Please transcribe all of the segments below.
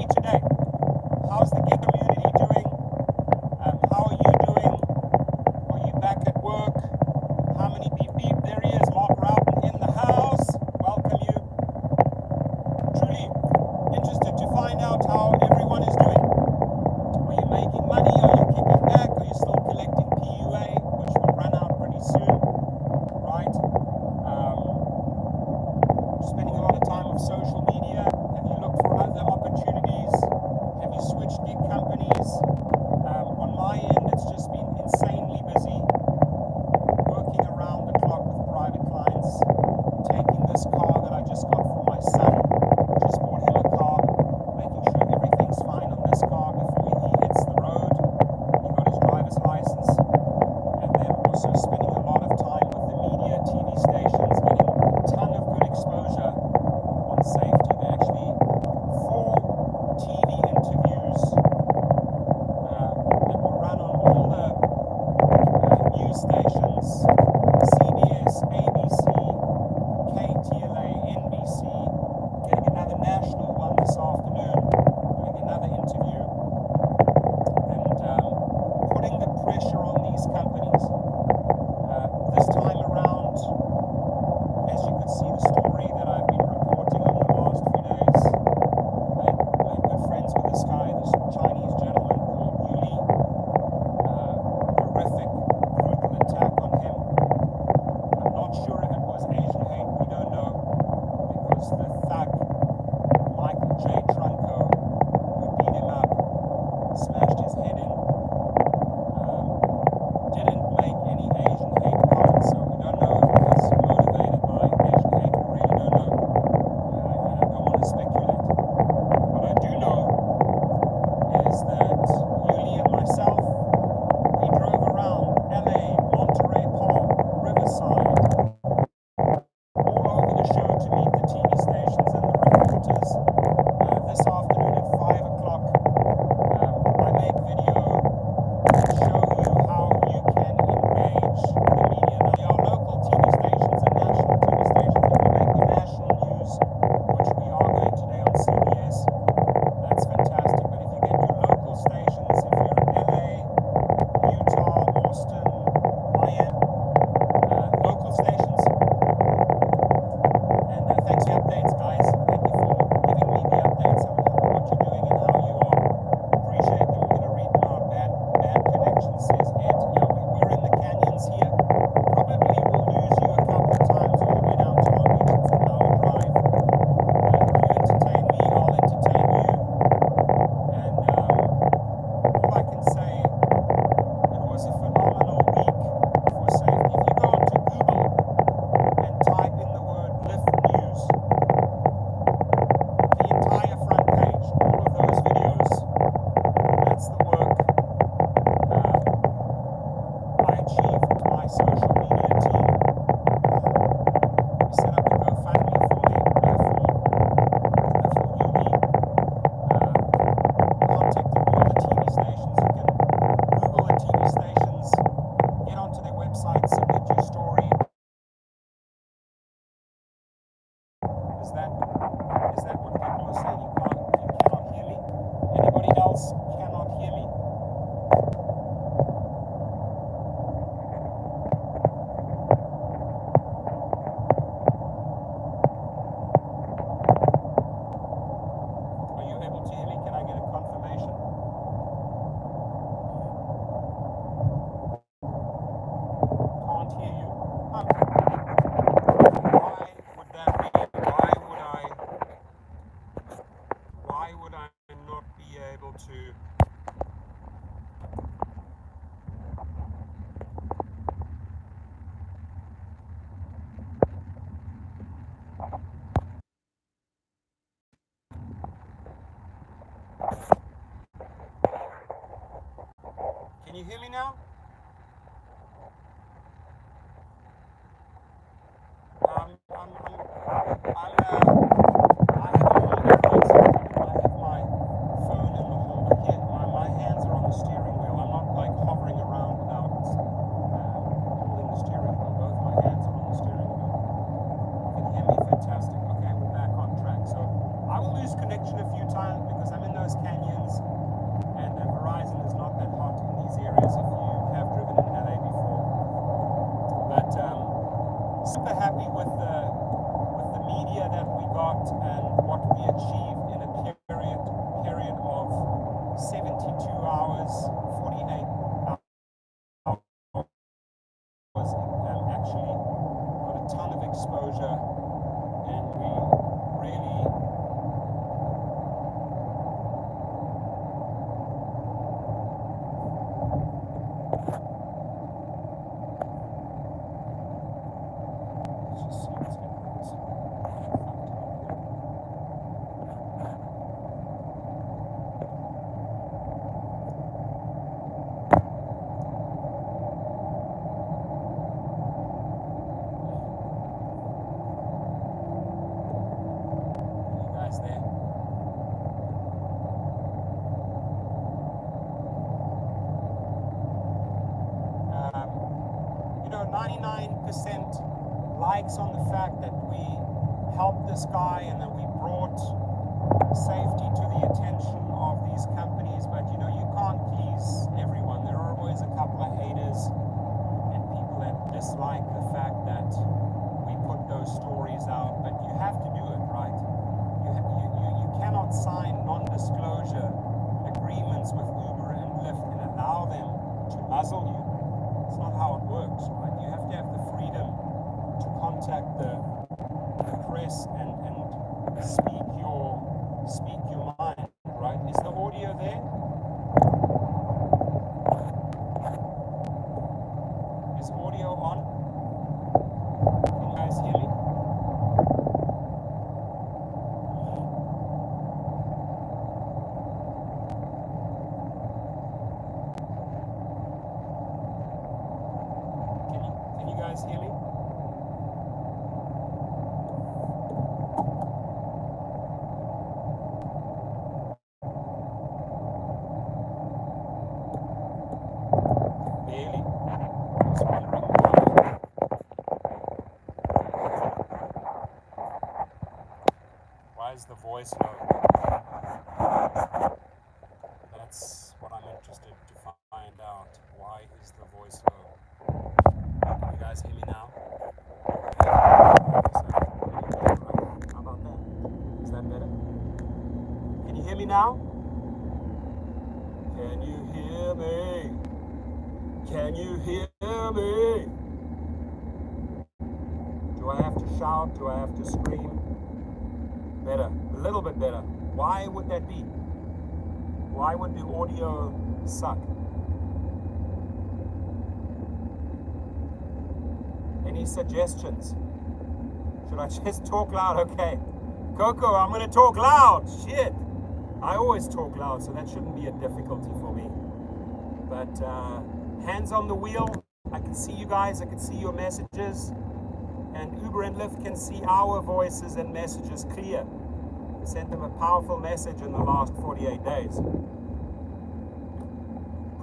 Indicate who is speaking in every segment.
Speaker 1: me today. How's the gig community doing? How are you doing? Are you back at work? How many beep beep? There he is, Mark Rowden in the house. Welcome you. Truly interested to find out how everyone is doing. Are you making money? Are you kicking back? Are you still collecting PUA, which will run out pretty soon, right? Spending a lot of time on social media. Have you looked for other opportunities? Have you switched gig companies? On my end, it's just been insanely busy, working around the clock with private clients, taking this car that I just got for my son, just bought him a car, making sure everything's fine on this car before he hits the road. He got his driver's license, and then also spending a lot of time with the media, TV stations, getting a ton of good exposure on safety. There are actually 4 TV interviews that were run on all the news stations: CBS, ABC, KTLA, NBC. Getting another national one this afternoon, doing another interview, and putting the pressure on these companies. This time around, as you could see the story that I've been reporting on the last few days, I'm good friends with this guy, this Chinese gentleman called Yuli. Horrific, brutal attack on him. I'm not sure if it was Asian hate, we don't know, because the thug, Michael J. Trunco, who beat him up, smashed his head in, didn't make any Asian hate comments, so we don't know if it was motivated by Asian hate. We really don't know. I don't want to speculate. What I do know is that Yuli and myself, we drove around LA, Monterey Park, Riverside, all over the show to meet the TV stations and the reporters. This afternoon at 5 o'clock, I make video to show you how you can engage the media. Now, there are local TV stations and national TV stations. If you make the national news, which we are going today on CBS, that's fantastic. But if you get your local stations, if you're in LA, Utah, Austin, Miami, local stations. And thanks for the updates, guys. Thank you for giving me the updates on what you're doing and how you are. Appreciate them. We're going to read them out. Bad connection, says Ed. Yeah, we're in the canyons here. Probably will lose you a couple of times all the way down to Long Beach. It's an hour drive. You entertain me, I'll entertain you. And all I can say, it was a phenomenal week for safety. If you go onto Google and type in the word Lyft News, the entire front page, all of those videos, that's the work I achieved with my social media team. We set up a GoFundMe for Yuli. Contacting all the TV stations. You can Google the TV stations, get onto their website, submit your story. Is that what people are saying? You cannot hear me? Anybody else cannot hear me? Are you able to hear me? Can I get a confirmation? Can't hear you. Why would that be? Why would I not be able to? Can you hear me now? I have a holder here. I have my phone in the holder here. My hands are on the steering wheel. I'm not like hovering around without holding the steering wheel. Both my hands are on the steering wheel. You can hear me fantastic. Okay, we're back on track. So I will lose connection a few times because I'm in the super happy with the media that we got and what we achieved in a period of 72 hours, 48 hours. Actually got a ton of exposure, and we really there. 99% likes on the fact that we helped this guy and that we brought safety to the attention of these companies. But you can't please everyone. There are always a couple of haters and people that dislike the fact that we put those stories out. But you have to do it, right? You cannot sign non-disclosure agreements with Uber and Lyft and allow them to muzzle you. It's not how it works, right? You have to have the freedom to contact the press and speak your mind, right? Is the audio there? Is audio on? Can you guys hear me? Can you guys hear me? Barely. Just wondering why is the voice low? That's what I'm interested to find out. Why is the voice low? Can you guys hear me now? How about that? Is that better? Can you hear me now? Can you hear me? Can you hear me? Do I have to shout? Do I have to scream? Better, a little bit better. Why would that be? Why would the audio suck? Any suggestions? Should I just talk loud? Okay. Coco, I'm going to talk loud. Shit. I always talk loud, so that shouldn't be a difficulty for me. But hands on the wheel. I can see you guys. I can see your messages. And Uber and Lyft can see our voices and messages clear. We sent them a powerful message in the last 48 days.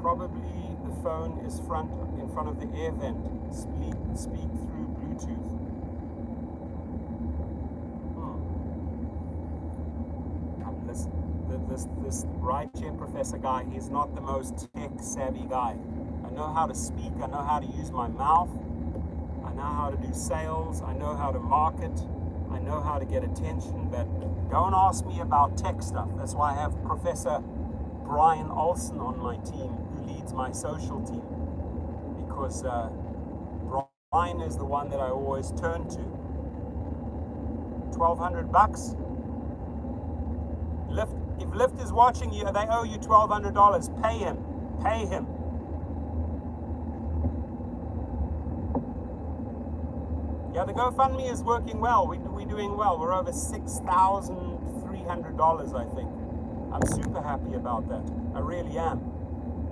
Speaker 1: Probably the phone is in front of the air vent. Speak through Bluetooth. This rideshare professor guy, he's not the most tech savvy guy. I know how to speak. I know how to use my mouth. I know how to do sales. I know how to market. I know how to get attention, but don't ask me about tech stuff. That's why I have Professor Brian Olsen on my team, who leads my social team, because Brian is the one that I always turn to. $1,200. If Lyft is watching you, they owe you $1,200. Pay him. Pay him. Yeah, the GoFundMe is working well. We're doing well. We're over $6,300, I think. I'm super happy about that. I really am.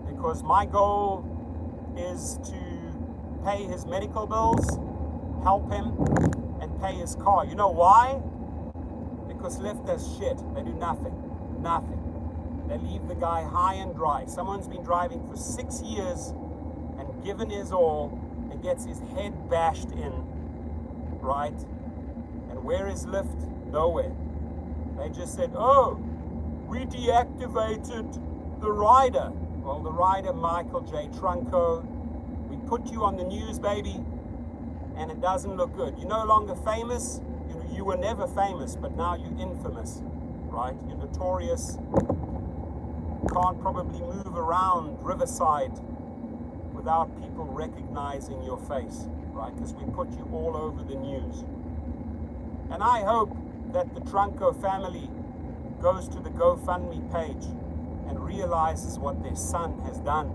Speaker 1: Because my goal is to pay his medical bills, help him, and pay his car. You know why? Because Lyft does shit. They do nothing. Nothing. They leave the guy high and dry. Someone's been driving for 6 years and given his all and gets his head bashed in, right? And where is Lyft? Nowhere. They just said, oh, we deactivated the rider. Well, the rider, Michael J. Trunco, we put you on the news, baby. and it doesn't look good. You're no longer famous. You were never famous, but now you're infamous, right? You're notorious. Can't probably move around Riverside without people recognizing your face, right? Because we put you all over the news. And I hope that the Trunco family goes to the GoFundMe page and realizes what their son has done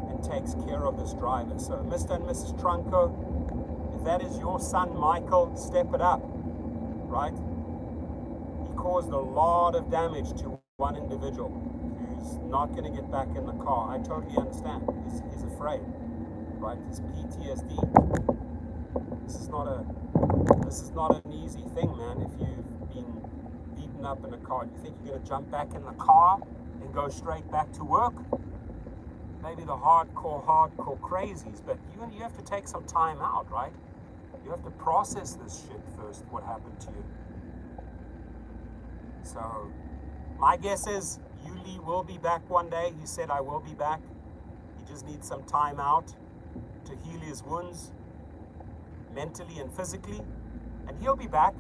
Speaker 1: and takes care of this driver. So Mr. and Mrs. Trunco, if that is your son Michael, step it up, right? He caused a lot of damage to one individual who's not going to get back in the car. I totally understand. He's afraid, right? It's PTSD. This is not an easy thing, man. If you've been beaten up in a car, you think you're going to jump back in the car and go straight back to work? Maybe the hardcore crazies, but you have to take some time out, right? You have to process this shit first, what happened to you. So my guess is Yuli will be back one day. He said, I will be back. He just needs some time out to heal his wounds, mentally and physically, and he'll be back.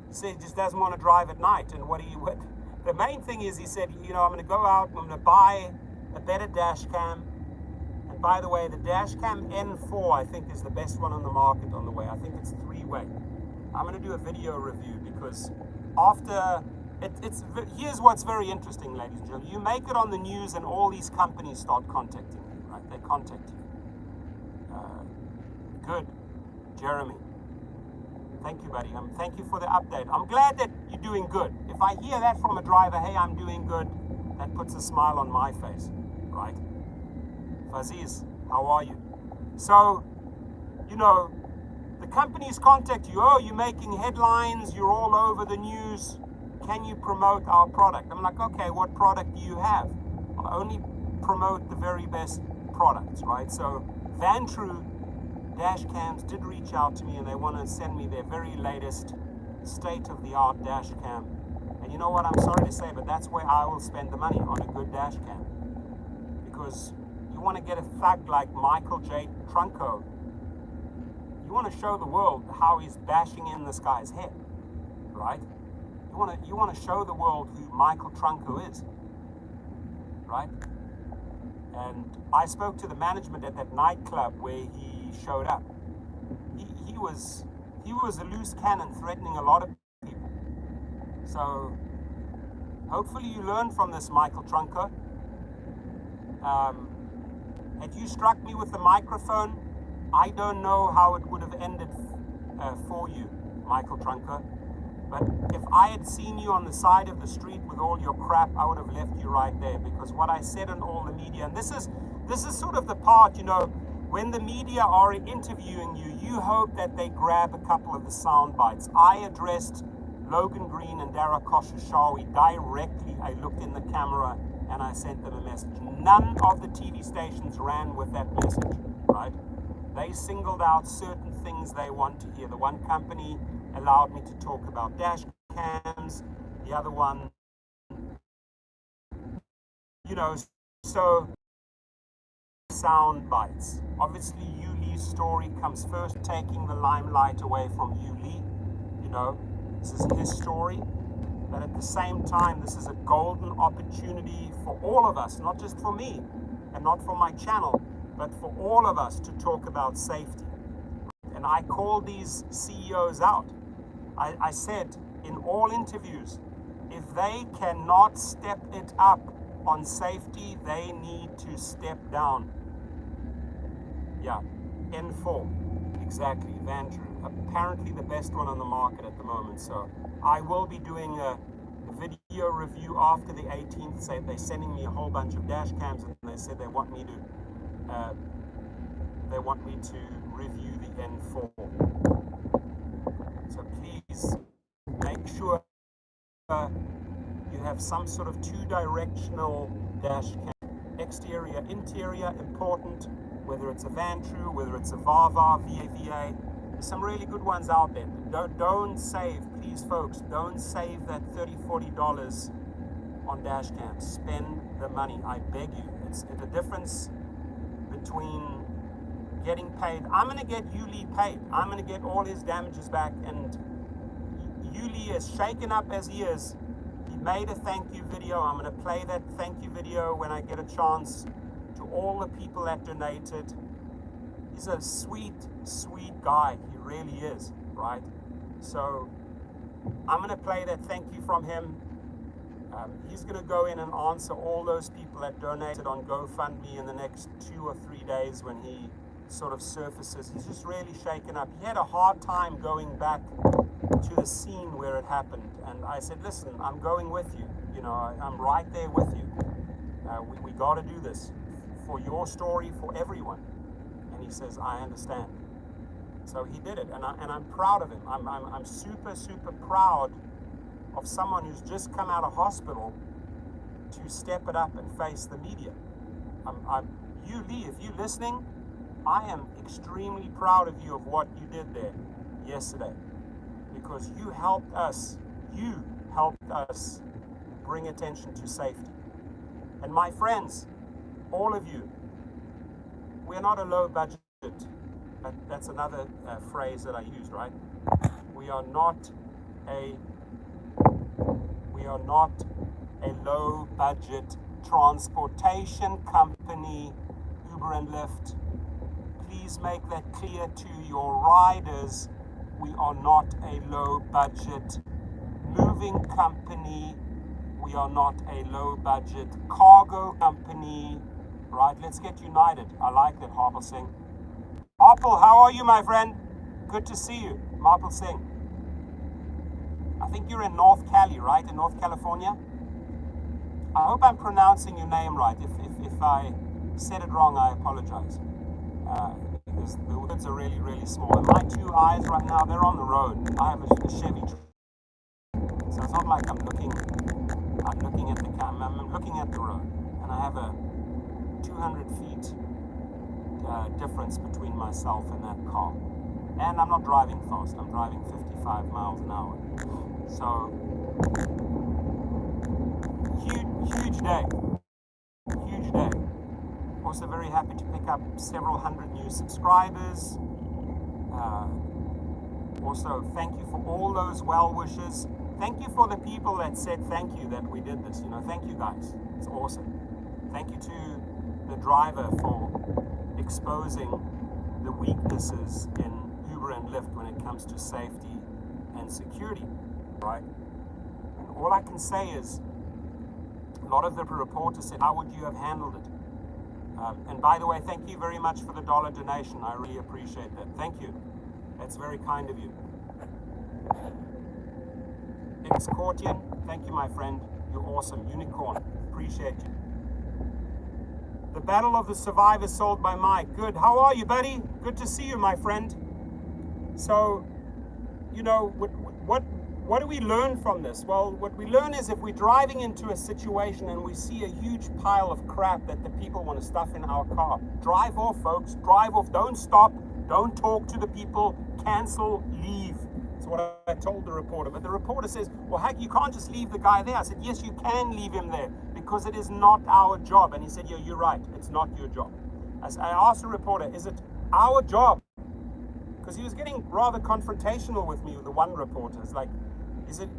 Speaker 1: He said he just doesn't want to drive at night. And the main thing is, he said, I'm going to go out, I'm going to buy a better dash cam. And by the way, the dash cam N4, I think, is the best one on the market on the way. I think it's 3-way. I'm going to do a video review because after here's what's very interesting, ladies and gentlemen. You make it on the news and all these companies start contacting you, right? They contact you. Good. Jeremy. Thank you, buddy. Thank you for the update. I'm glad that you're doing good. If I hear that from a driver, hey, I'm doing good, that puts a smile on my face, right? Faziz, how are you? So, the companies contact you. Oh, you're making headlines. You're all over the news. Can you promote our product? I'm like, okay, what product do you have? I'll only promote the very best products, right? So Vantru dash cams did reach out to me and they want to send me their very latest state-of-the-art dash cam. And you know what, I'm sorry to say, but that's where I will spend the money, on a good dash cam. Because you want to get a thug like Michael J. Trunco, you want to show the world how he's bashing in this guy's head, right? You want to show the world who Michael Trunco is, right? And I spoke to the management at that nightclub where he showed up. He was a loose cannon threatening a lot of people. So hopefully you learn from this, Michael Trunco. Had you struck me with the microphone, I don't know how it would have ended for you, Michael Trunco. But if I had seen you on the side of the street with all your crap, I would have left you right there, because what I said in all the media, and this is sort of the part, when the media are interviewing you, you hope that they grab a couple of the sound bites. I addressed Logan Green and Dara Koshashawi directly. I looked in the camera and I sent them a message. None of the TV stations ran with that message, right? They singled out certain things they want to hear. The one company allowed me to talk about dash cams, the other one, so sound bites. Obviously, Yuli's story comes first, taking the limelight away from Yuli. This is his story, but at the same time, this is a golden opportunity for all of us, not just for me and not for my channel, but for all of us to talk about safety. And I called these CEOs out. I said in all interviews, if they cannot step it up on safety, they need to step down. Yeah, N4, exactly, Vantru. Apparently the best one on the market at the moment. So I will be doing a video review after the 18th. So they're sending me a whole bunch of dash cams, and they said they want me to review the N4. So please make sure you have some sort of two-directional dash cam. Exterior, interior, important. Whether it's a Vantru, whether it's a Vava, VAVA. There's some really good ones out there. Don't save, please folks, don't save that $30, $40 on dash cams. Spend the money, I beg you. It's the difference between getting paid. I'm going to get Yuli paid. I'm going to get all his damages back. And Yuli, as shaken up as he is, he made a thank you video. I'm going to play that thank you video when I get a chance, to all the people that donated. He's a sweet, sweet guy. He really is, right? So I'm going to play that thank you from him. He's going to go in and answer all those people that donated on GoFundMe in the next 2 or 3 days when he sort of surfaces. He's just really shaken up. He had a hard time going back to the scene where it happened. And I said, listen, I'm going with you. You know, I'm right there with you. We got to do this for your story, for everyone. And he says, I understand. So he did it, and I'm proud of him. I'm super, super proud of someone who's just come out of hospital to step it up and face the media. You, Lee, if you're listening, I am extremely proud of you of what you did there yesterday, because you helped us bring attention to safety. And my friends, all of you, we're not a low budget. That's another phrase that I use, right? We are not a low budget transportation company, Uber and Lyft. Please make that clear to your riders. We are not a low budget moving company. We are not a low budget cargo company, right? Let's get united. I like that, Harpal Singh. Harpal, how are you, my friend? Good to see you. Harpal Singh. I think you're in North Cali, right? In North California? I hope I'm pronouncing your name right. If I said it wrong, I apologize. Because the words are really, really small. And my two eyes right now, they're on the road. I have a Chevy. So it's not like I'm looking at the camera. I'm looking at the road. And I have a 200 feet difference between myself and that car. And I'm not driving fast. I'm driving 55 miles an hour. So, huge day. Huge day. Also very happy to pick up several hundred new subscribers. Also, thank you for all those well wishes. Thank you for the people that said thank you that we did this. You know, thank you guys. It's awesome. Thank you to the driver for exposing the weaknesses in Uber and Lyft when it comes to safety and security, right? And all I can say is, a lot of the reporters said, how would you have handled it? And by the way, thank you very much for the $1 donation. I really appreciate that. Thank you. That's very kind of you. It's Courtian. Thank you, my friend. You're awesome. Unicorn. Appreciate you. The Battle of the Survivors sold by Mike. Good. How are you, buddy? Good to see you, my friend. So, you know, what do we learn from this? Well, what we learn is if we're driving into a situation and we see a huge pile of crap that the people want to stuff in our car, drive off, folks. Drive off. Don't stop. Don't talk to the people. Cancel. Leave. That's what I told the reporter. But the reporter says, well, heck, you can't just leave the guy there. I said, yes, you can leave him there because it is not our job. And he said, yeah, you're right. It's not your job. As I asked the reporter, is it our job? Because he was getting rather confrontational with me, with the one reporter. It's like, is it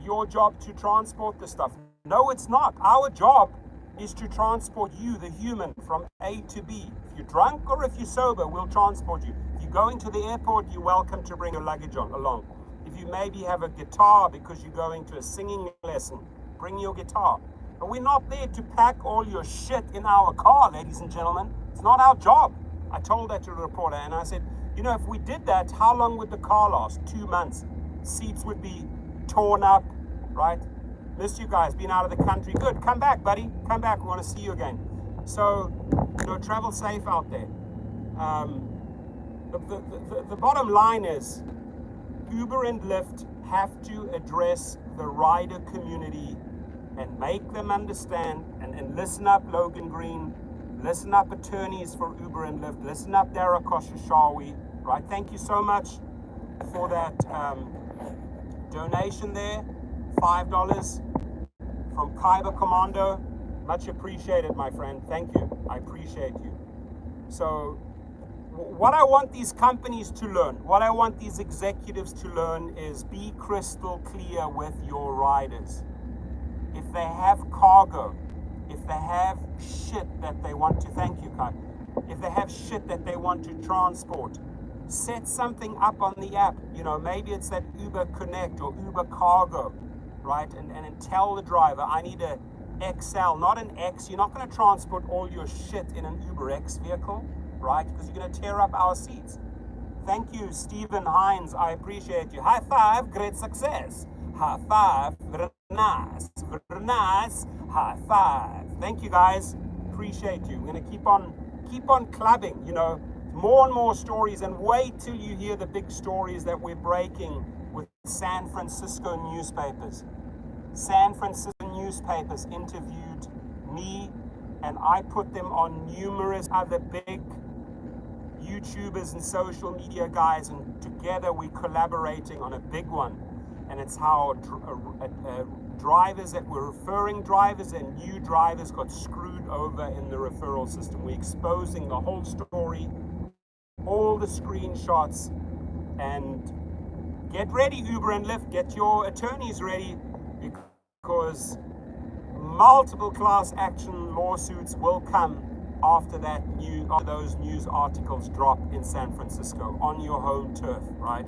Speaker 1: your job to transport the stuff? No, it's not. Our job is to transport you, the human, from A to B. If you're drunk or if you're sober, we'll transport you. If you're going to the airport, you're welcome to bring your luggage along. If you maybe have a guitar because you're going to a singing lesson, bring your guitar. But we're not there to pack all your shit in our car, ladies and gentlemen. It's not our job. I told that to the reporter, and I said, you know, if we did that, how long would the car last? 2 months. Seats would be torn up, right? Miss you guys, been out of the country. Good, come back, buddy. Come back, we want to see you again. So, you know, travel safe out there. The bottom line is, Uber and Lyft have to address the rider community and make them understand, and listen up, Logan Green. Listen up, attorneys for Uber and Lyft. Listen up, Dara Koshashawi. Right? Thank you so much for that donation there. $5 from Khyber Commando. Much appreciated, my friend. Thank you. I appreciate you. So what I want these companies to learn, what I want these executives to learn is be crystal clear with your riders. If they have cargo, if they have shit that they want to, thank you, Kai, if they have shit that they want to transport, set something up on the app. You know, maybe it's that Uber Connect or Uber Cargo, right? And tell the driver, I need a XL, not an X. You're not going to transport all your shit in an Uber X vehicle, right? Because you're going to tear up our seats. Thank you, Stephen Hines. I appreciate you. High five, great success. High five, very nice, very nice. High five. Thank you, guys. Appreciate you. We're going to keep on clubbing, you know, more and more stories, and wait till you hear the big stories that we're breaking with San Francisco newspapers. San Francisco newspapers interviewed me, and I put them on numerous other big YouTubers and social media guys, and together we're collaborating on a big one. And it's how drivers that were referring drivers and new drivers got screwed over in the referral system. We're exposing the whole story, all the screenshots, and get ready, Uber and Lyft, get your attorneys ready, because multiple class action lawsuits will come after those news articles drop in San Francisco on your home turf, right?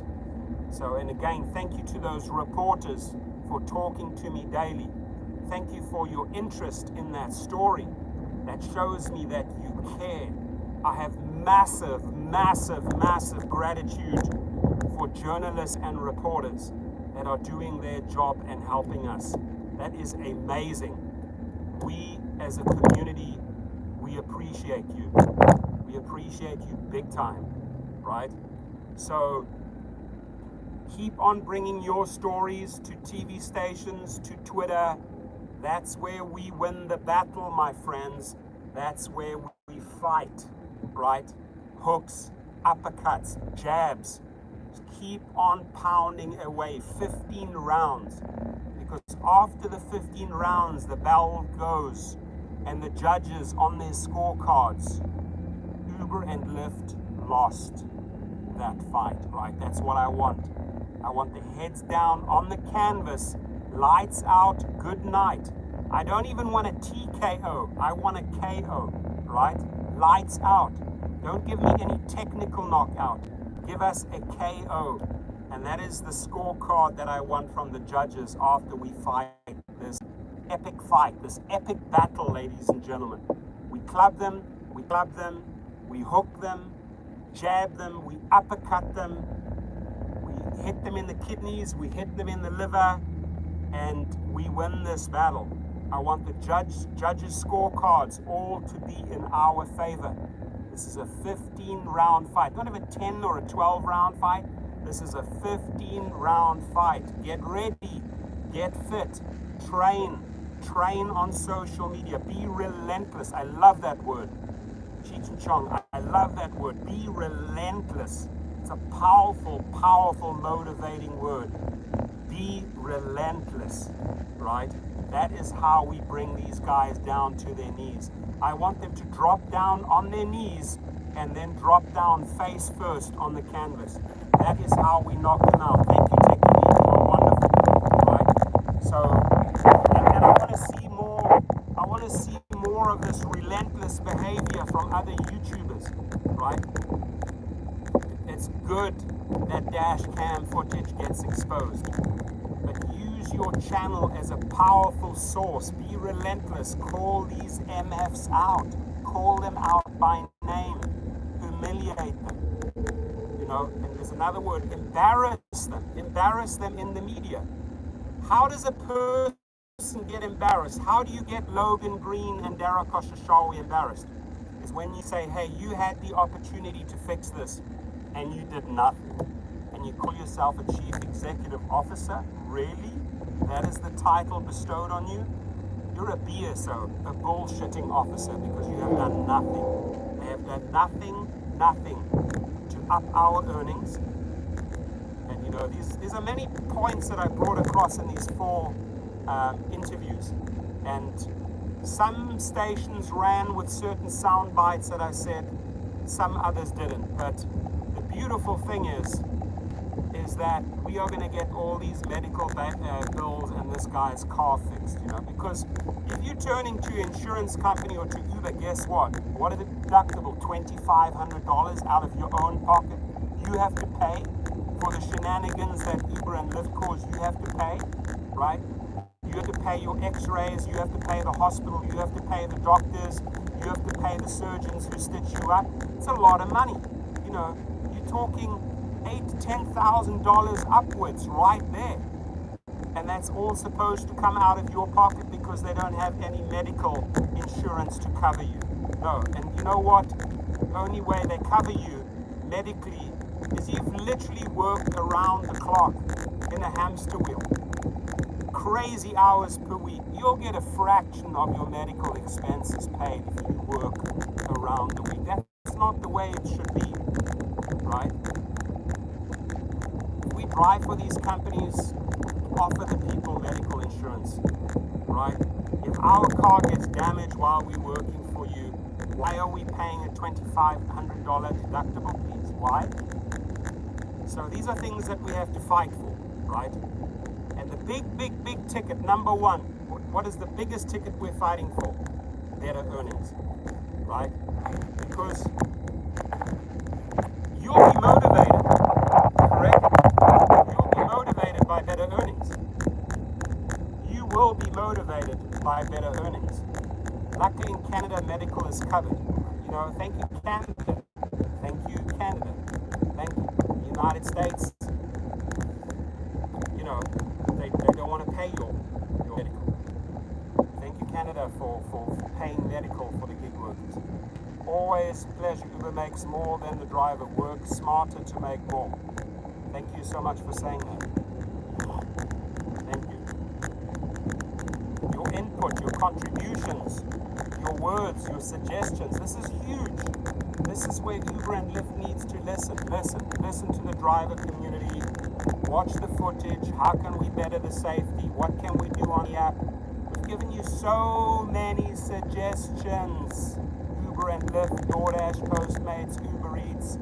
Speaker 1: So, and again, thank you to those reporters for talking to me daily. Thank you for your interest in that story. That shows me that you care. I have massive, massive, massive gratitude for journalists and reporters that are doing their job and helping us. That is amazing. We as a community, we appreciate you. We appreciate you big time, right? So keep on bringing your stories to TV stations, to Twitter. That's where we win the battle, my friends. That's where we fight, right? Hooks, uppercuts, jabs. Keep on pounding away 15 rounds. Because after the 15 rounds, the bell goes and the judges on their scorecards, Uber and Lyft lost that fight, right? That's what I want. I want the heads down on the canvas, lights out, good night. I don't even want a TKO, I want a KO, right? Lights out. Don't give me any technical knockout. Give us a KO. And that is the scorecard that I want from the judges after we fight this epic fight, this epic battle, ladies and gentlemen. We club them, we hook them, jab them, we uppercut them, we hit them in the kidneys, we hit them in the liver, and we win this battle. I want the judges' scorecards all to be in our favor. This is a 15-round fight, not even a 10 or a 12-round fight. This is a 15-round fight. Get ready, get fit, train on social media. Be relentless. I love that word. Cheech and Chong, I love that word. Be relentless. It's a powerful, powerful, motivating word. Be relentless, right? That is how we bring these guys down to their knees. I want them to drop down on their knees and then drop down face first on the canvas. That is how we knock them out. Thank you, Technique. You are wonderful, right? So, and I want to see more of this relentless behavior from other YouTubers, right? It's good that dash cam footage gets exposed, but use your channel as a powerful source. Be relentless. Call these MFs out. Call them out by name. Humiliate them. You know, and there's another word, embarrass them. Embarrass them in the media. How does a person get embarrassed? How do you get Logan Green and Dara Khosrowshahi embarrassed? Is when you say, hey, you had the opportunity to fix this and you did nothing. And you call yourself a chief executive officer? Really? That is the title bestowed on you? You're a BSO, a bullshitting officer, because you have done nothing. They have done nothing to up our earnings. And you know, these are many points that I brought across in these 4 interviews. And some stations ran with certain sound bites that I said,
Speaker 2: some others didn't. But the beautiful thing is that we are going to get all these medical bills and this guy's car fixed, you know, because if you're turning to an insurance company or to Uber, guess what? What is the deductible? $2,500 out of your own pocket. You have to pay for the shenanigans that Uber and Lyft cause. You have to pay, right? You have to pay your x-rays, you have to pay the hospital, you have to pay the doctors, you have to pay the surgeons who stitch you up. It's a lot of money. You know, you're talking $8,000 to $10,000 upwards right there. And that's all supposed to come out of your pocket because they don't have any medical insurance to cover you. No, and you know what? The only way they cover you medically is you've literally worked around the clock in a hamster wheel. Crazy hours per week. You'll get a fraction of your medical expenses paid if you work around the week. That's not the way it should be, right? If we drive for these companies, offer the people medical insurance, right? If our car gets damaged while we're working for you, why are we paying a $2,500 deductible, please? Why? So these are things that we have to fight for, right? And the big ticket, number one, what is the biggest ticket we're fighting for? Better earnings, right? Because you'll be motivated, correct? You'll be motivated by better earnings. You will be motivated by better earnings. Luckily in Canada, medical is covered. You know, thank you, Canada. Thank you, Canada. Thank you, United States. You know, they don't want to pay your medical. Thank you, Canada, for paying medical for the gig workers. Always a pleasure. Uber makes more than the driver. Work smarter to make more. Thank you so much for saying that. Thank you. Your input, your contributions, your words, your suggestions. This is huge. This is where Uber and Lyft needs to listen. Listen to the driver community. Watch the footage. How can we better the safety? What can we do on the app? We've given you so many suggestions. Uber and Lyft, DoorDash, Postmates, Uber Eats.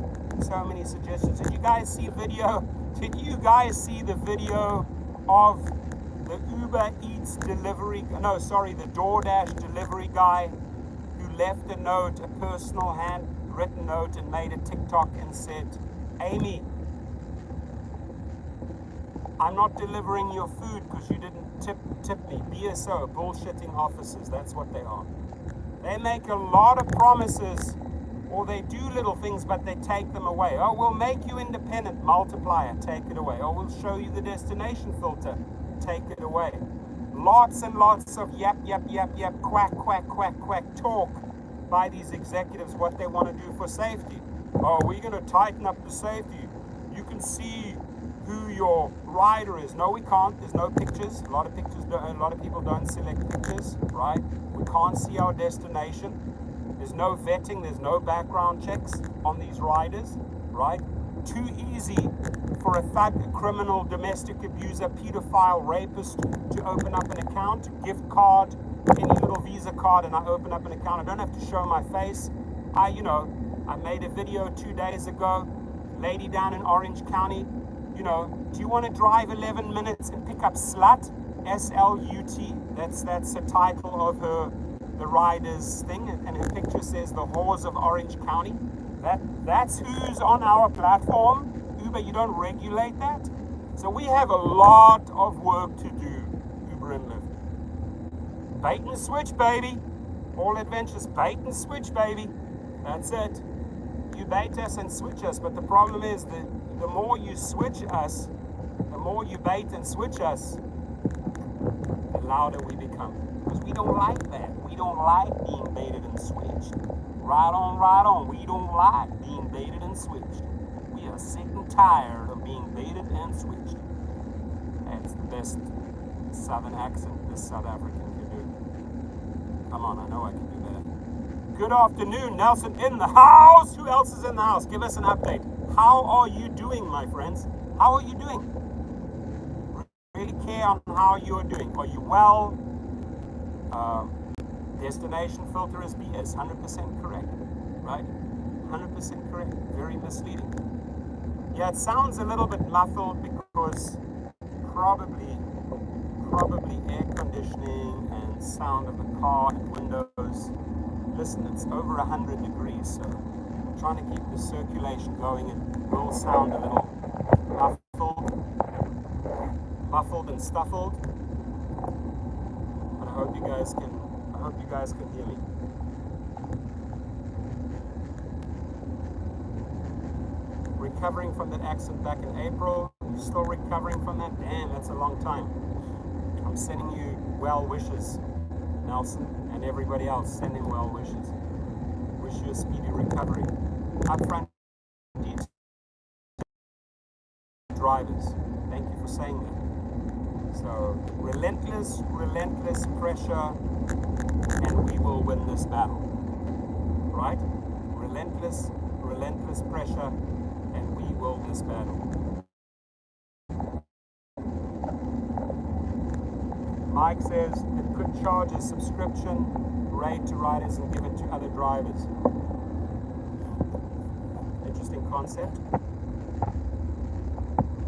Speaker 2: So many suggestions. Did you guys see video? Did you guys see the video of the Uber Eats delivery? No, sorry, the DoorDash delivery guy who left a note, a personal handwritten note, and made a TikTok and said, "Amy, I'm not delivering your food because you didn't tip me." BSO, bullshitting officers, that's what they are. They make a lot of promises, or they do little things, but they take them away. Oh, we'll make you independent, multiplier, take it away. Oh, we'll show you the destination filter, take it away. Lots and lots of yap, quack, talk by these executives, what they want to do for safety. Oh, we're going to tighten up the safety. You can see who your rider is. No, we can't. There's no pictures. A lot of people don't select pictures, right? We can't see our destination. There's no vetting. There's no background checks on these riders, right? Too easy for a thug, a criminal, domestic abuser, pedophile, rapist to open up an account, gift card, any little Visa card, and I open up an account. I don't have to show my face. I made a video 2 days ago, lady down in Orange County. You know, do you want to drive 11 minutes and pick up slut? S-L-U-T. That's the title of the rider's thing, and her picture says the whores of Orange County. That's who's on our platform. Uber, you don't regulate that. So we have a lot of work to do, Uber and Lyft. Bait and switch, baby. All adventures, bait and switch, baby. That's it. You bait us and switch us, but the problem is the more you switch us, the more you bait and switch us, the louder we become. Because we don't like that. We don't like being baited and switched. Right on. We don't like being baited and switched. We are sick and tired of being baited and switched. That's the best Southern accent this South African can do. Come on, I know I can do that. Good afternoon, Nelson in the house. Who else is in the house? Give us an update. How are you doing, my friends? How are you doing? Really care on how you are doing. Are you well? Destination filter is BS, 100% correct, right? 100% correct. Very misleading. Yeah, it sounds a little bit muffled because probably air conditioning and sound of the car and windows. Listen, it's over 100 degrees, so trying to keep the circulation going. It will sound a little muffled and stuffled. But I hope you guys can hear me. Recovering from that accident back in April. You're still recovering from that? Damn, that's a long time. I'm sending you well wishes, Nelson, and everybody else. Sending well wishes. Wish you a speedy recovery. Upfront drivers. Thank you for saying that. So relentless pressure, and we will win this battle. Right? Relentless pressure, and we will win this battle. Mike says it could charge a subscription rate to riders and give it to other drivers. Interesting concept.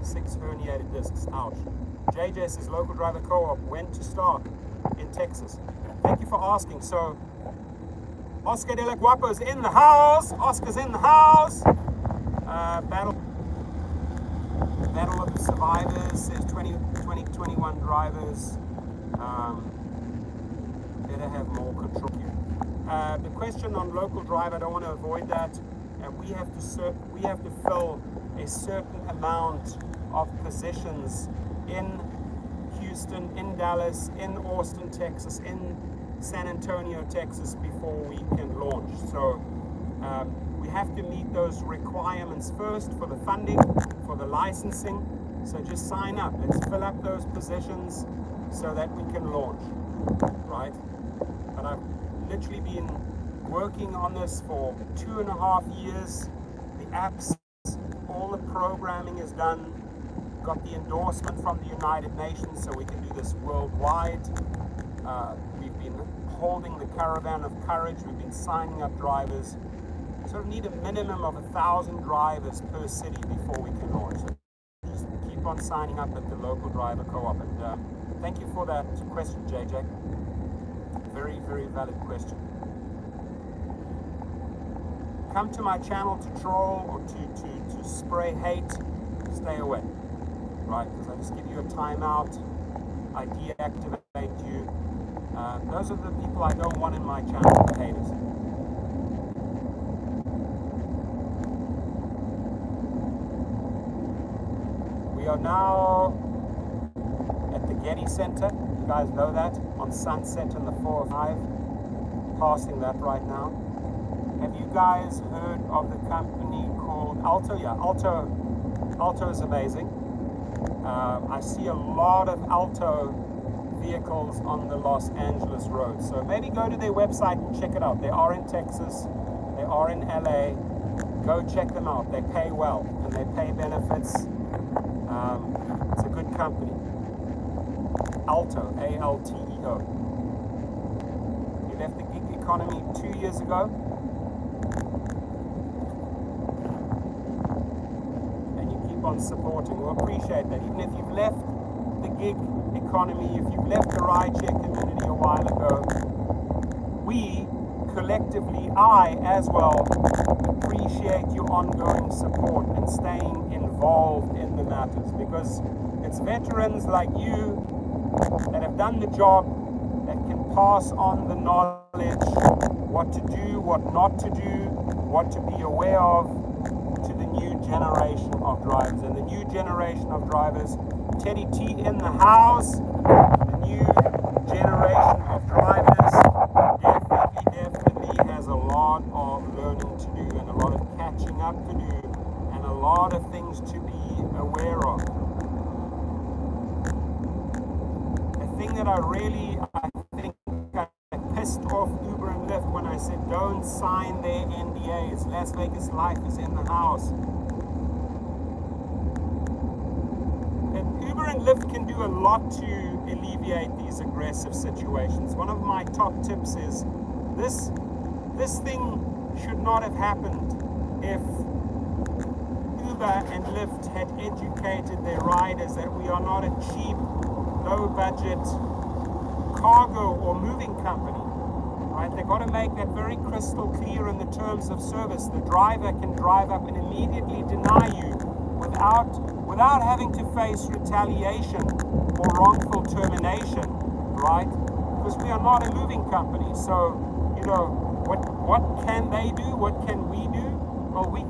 Speaker 2: 6 herniated discs. Ouch. JJ says local driver co-op. When to start in Texas? Thank you for asking. So Oscar de la Guapo's in the house. Oscar's in the house. Battle of the Survivors says 2021 drivers better have more control. The question on local drive, I don't want to avoid that. We have to fill a certain amount of positions in Houston, in Dallas, in Austin, Texas, in San Antonio, Texas before we can launch. So we have to meet those requirements first for the funding, for the licensing. So just sign up. Let's fill up those positions so that we can launch, right? But I've literally been working on this for 2.5 years. The apps, all the programming is done. Got the endorsement from the United Nations so we can do this worldwide. We've been holding the Caravan of Courage. We've been signing up drivers. Sort of need a minimum of 1,000 drivers per city before we can launch. So just keep on signing up at the local driver co-op. And thank you for that question, JJ. Very, very valid question. Come to my channel to troll or to spray hate, stay away, right? Because I just give you a timeout, I deactivate you. Those are the people I don't want in my channel, the haters. We are now at the Getty Center. You guys know that, on Sunset and the 405. Passing that right now. Have you guys heard of the company called Alto? Yeah, Alto is amazing. I see a lot of Alto vehicles on the Los Angeles road. So maybe go to their website and check it out. They are in Texas. They are in LA. Go check them out. They pay well and they pay benefits. It's a good company. Alto, A-L-T-E-O. You left the gig economy 2 years ago. On supporting. We'll appreciate that. Even if you've left the gig economy, if you've left the rideshare community a while ago, we collectively, I as well, appreciate your ongoing support and staying involved in the matters, because it's veterans like you that have done the job that can pass on the knowledge, what to do, what not to do, what to be aware of, to the new generation of drivers. And the new generation of drivers, Teddy T in the house, the new generation of drivers definitely has a lot of learning to do and a lot of catching up to do and a lot of things to be aware of. The thing that I think I pissed off Uber and Lyft when I said don't sign their NDAs. Las Vegas Life is in the house. And Uber and Lyft can do a lot to alleviate these aggressive situations. One of my top tips is this thing should not have happened if Uber and Lyft had educated their riders that we are not a cheap, low-budget cargo or moving company, right? They've got to make that very crystal clear in the terms of service. The driver can drive up and immediately deny you without having to face retaliation or wrongful termination, right? Because we are not a moving company. So, you know, what can they do? What can we do? Well, we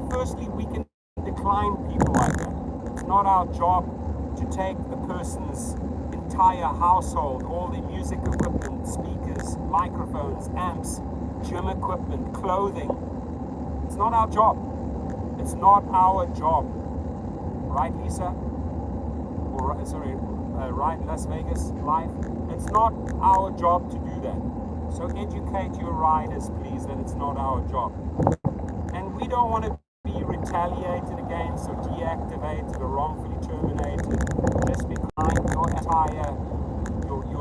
Speaker 2: can decline people like that. It's not our job to take the person's entire household, all the music equipment, speakers, microphones, amps, gym equipment, clothing. It's not our job. It's not our job. Right, Lisa? Or, sorry, right, Las Vegas Live? It's not our job to do that. So educate your riders, please, that it's not our job. And we don't want to be retaliated against or deactivated or wrongfully terminated just because your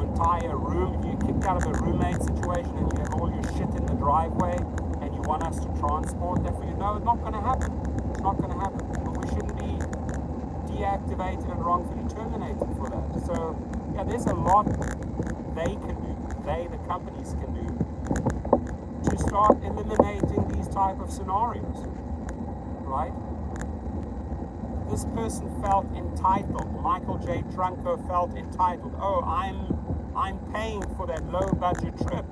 Speaker 2: entire room, you kicked out of a roommate situation and you have all your shit in the driveway and you want us to transport that for you. No, it's not going to happen. It's not going to happen. But we shouldn't be deactivated and wrongfully terminated for that. So, yeah, there's a lot they can do, the companies can do, to start eliminating these type of scenarios, right? This person felt entitled. Michael J. Trunco felt entitled. Oh, I'm paying for that low-budget trip,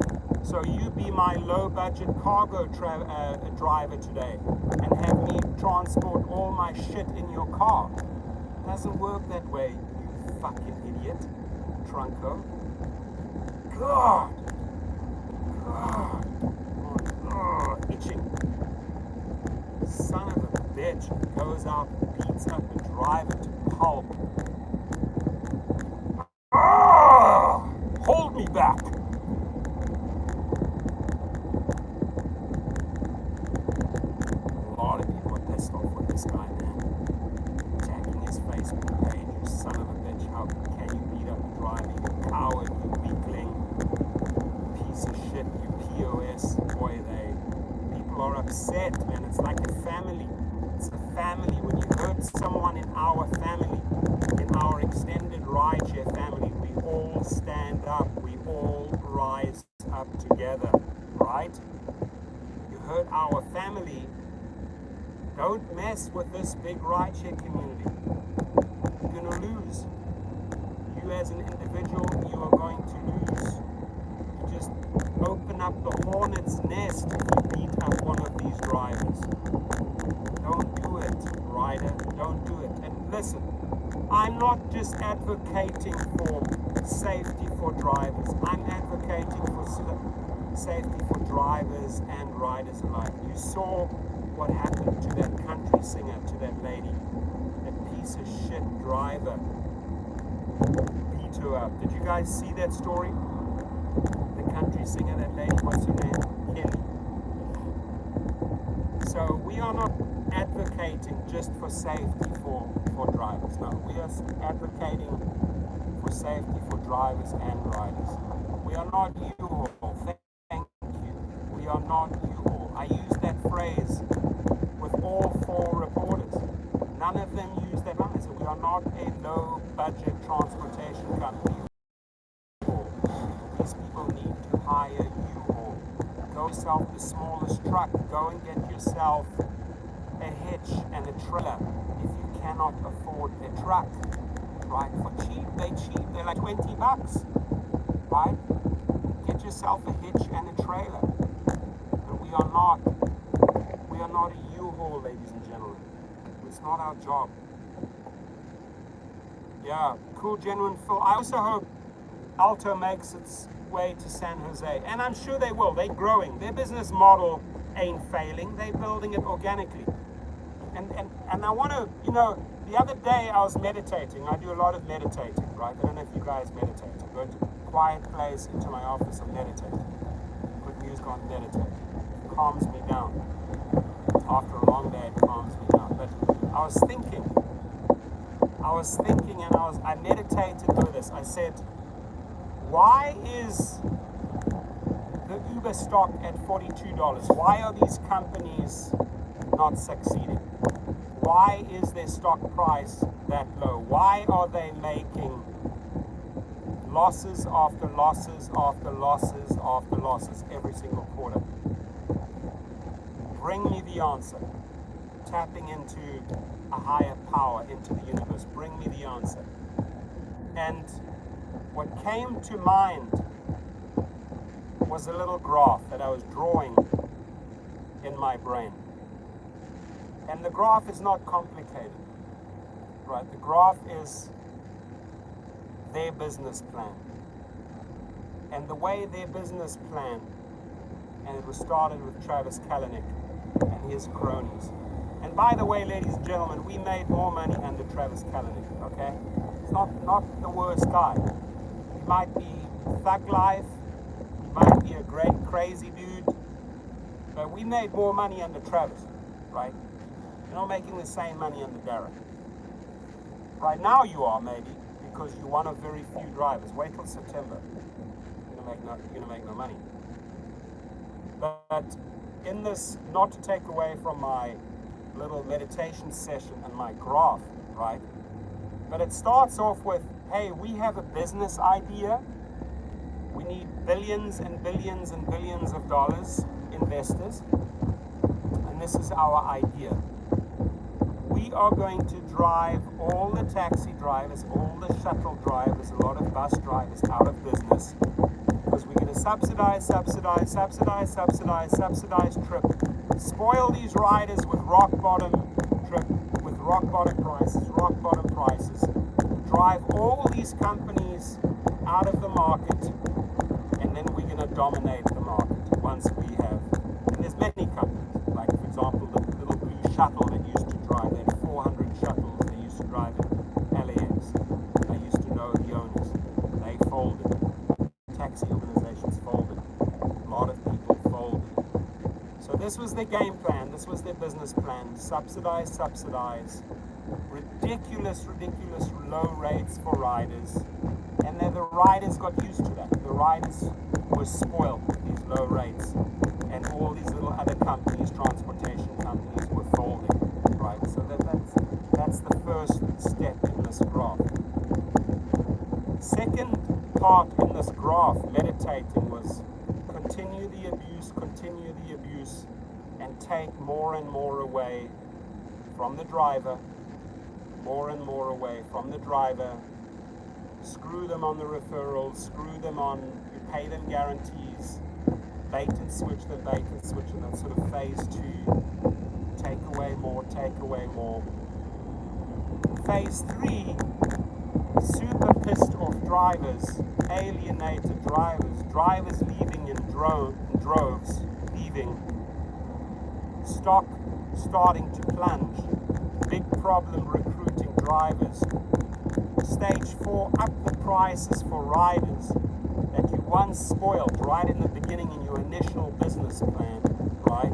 Speaker 2: so you be my low-budget cargo driver today and have me transport all my shit in your car. It doesn't work that way, you fucking idiot, Trunco. God, itching. Son of a bitch goes out, beats up the driver to pulp. Hold me back. A lot of people are pissed off with this guy, man. Attacking his Facebook page, you son of a bitch. How can you beat up a driver, you coward, you weakling, piece of shit, you POS. Boy, people are upset, man. It's like a family. It's a family. When you hurt someone in our family, in our extended rideshare family, we all stand up. We all rise up together, right? You hurt our family. Don't mess with this big rideshare community. You're going to lose. You as an individual, you are going to lose. You just open up the hornet's nest if you beat up one of these drivers. Don't do it, rider. Don't do it. And listen, I'm not just advocating for safety for drivers. I'm advocating for safety for drivers and riders alike. You saw what happened to that country singer, to that lady. That piece of shit driver beat her up. Did you guys see that story? The country singer, that lady, what's her name? Kelly. So we are not advocating just for safety for drivers. No, we are advocating for safety for drivers and riders. We are not U-Haul. Thank you. We are not U-Haul. I use that phrase with all 4 reporters. None of them use that line. So we are not a low-budget transportation company. These people need to hire U-Haul. Go yourself the smallest truck. Go and get yourself a hitch and a trailer if you cannot afford a truck. Right? For cheap, they're like $20, right? Get yourself a hitch and a trailer. But we are not a U-Haul, ladies and gentlemen. It's not our job. Yeah, cool, genuine Phil. I also hope Alto makes its way to San Jose, and I'm sure they will. They're growing. Their business model ain't failing. They're building it organically. And I want to, the other day I was meditating. I do a lot of meditating, right? I don't know if you guys meditate. I go to a quiet place into my office and meditate. Put music on, meditate. It calms me down. After a long day, it calms me down. But I was thinking, and I meditated through this. I said, why is the Uber stock at $42? Why are these companies not succeeding? Why is their stock price that low? Why are they making losses after losses after losses after losses every single quarter? Bring me the answer. Tapping into a higher power, into the universe. Bring me the answer. And what came to mind was a little graph that I was drawing in my brain. And the graph is not complicated, right? The graph is their business plan. And the way their business plan, and it was started with Travis Kalanick and his cronies. And by the way, ladies and gentlemen, we made more money under Travis Kalanick, okay? He's not the worst guy. He might be thug life, he might be a great crazy dude, but we made more money under Travis, right? You're not making the same money under Darren. Right now you are, maybe, because you're one of very few drivers. Wait till September. You're gonna make no money. But in this, not to take away from my little meditation session and my graph, right? But it starts off with, hey, we have a business idea. We need billions and billions and billions of dollars, investors. And this is our idea. We are going to drive all the taxi drivers, all the shuttle drivers, a lot of bus drivers out of business, because we're going to subsidize trip, spoil these riders with rock bottom trip, with rock bottom prices, drive all these companies out of the market, and then we're going to dominate the market once we have. And there's many companies, like for example the little blue shuttle that used to drive, they had 400 shuttles they used to drive in LAX. I used to know the owners. They folded. Taxi organizations folded. A lot of people folded. So this was their game plan, this was their business plan. Subsidize, ridiculous low rates for riders. And then the riders got used to that. The riders were spoiled with these low rates. And all these little other companies, transportation companies, were folding, right? So that's the first step in this graph. Second part in this graph, meditating, was continue the abuse, and take more and more away from the driver, screw them on the referrals, screw them on, you pay them guarantees, bait and switch them, that's sort of phase 2, take away more. Phase 3, super pissed off drivers, alienated drivers leaving in droves, stock starting to plunge, big problem recruiting drivers. Stage 4, up the prices for riders that you once spoiled right in the beginning in your initial business plan, right?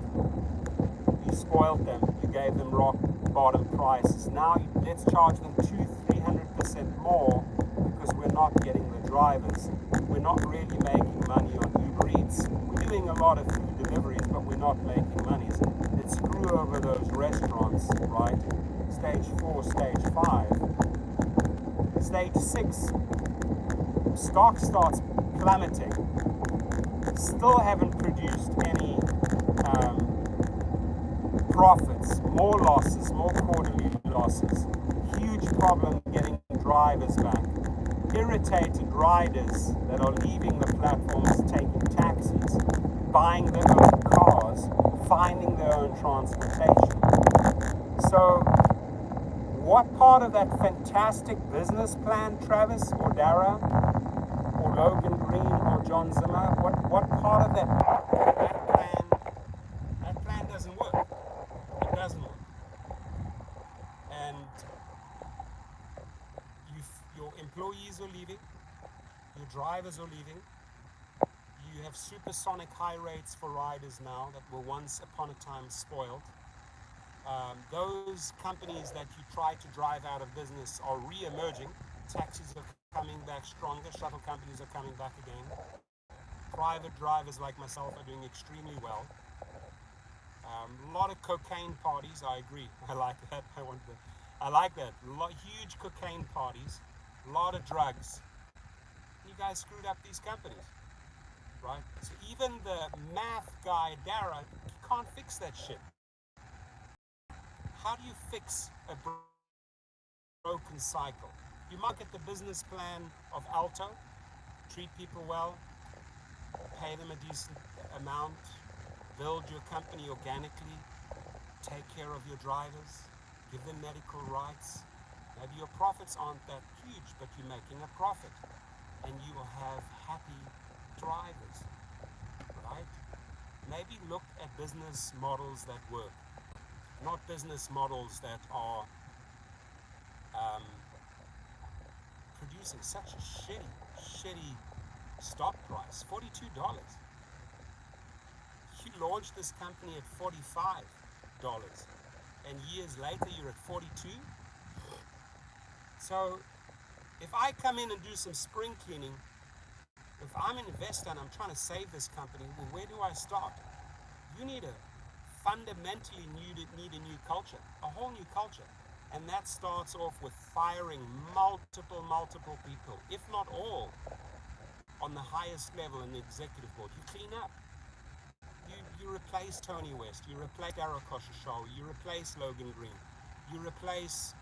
Speaker 2: You spoiled them, you gave them rock bottom prices. Now let's charge them 200-300% more because we're not getting the drivers. We're not really making money on Uber Eats. We're doing a lot of food deliveries, but we're not making money. So let's screw over those restaurants, right? Stage 4, stage 5. Stage 6, stock starts plummeting. Still haven't produced any profits, more losses, more quarterly losses. Huge problem getting drivers back. Irritated riders that are leaving the platforms, taking taxis, buying their own cars, finding their own transportation. So what part of that fantastic business plan, Travis or Dara or Logan Green or John Zimmer, what part of that plan doesn't work? It doesn't work. And your employees are leaving, your drivers are leaving, you have supersonic high rates for riders now that were once upon a time spoiled. Those companies that you try to drive out of business are re-emerging. Taxis are coming back stronger. Shuttle companies are coming back again. Private drivers like myself are doing extremely well. A lot of cocaine parties. I agree. I like that. I like that. Huge cocaine parties. A lot of drugs. You guys screwed up these companies, right? So even the math guy, Dara, he can't fix that shit. How do you fix a broken cycle? You might get the business plan of Alto, treat people well, pay them a decent amount, build your company organically, take care of your drivers, give them medical rights. Maybe your profits aren't that huge, but you're making a profit, and you will have happy drivers, right? Maybe look at business models that work, not business models that are producing such a shitty stock price. $42. You launched this company at $45, and years later you're at 42. So if I come in and do some spring cleaning, if I'm an investor and I'm trying to save this company, well, where do I start? You need a fundamentally need a new culture, a whole new culture. And that starts off with firing multiple people, if not all, on the highest level in the executive board. You clean up. You replace Tony West, you replace Dara Koshashaw, you replace Logan Green, you replace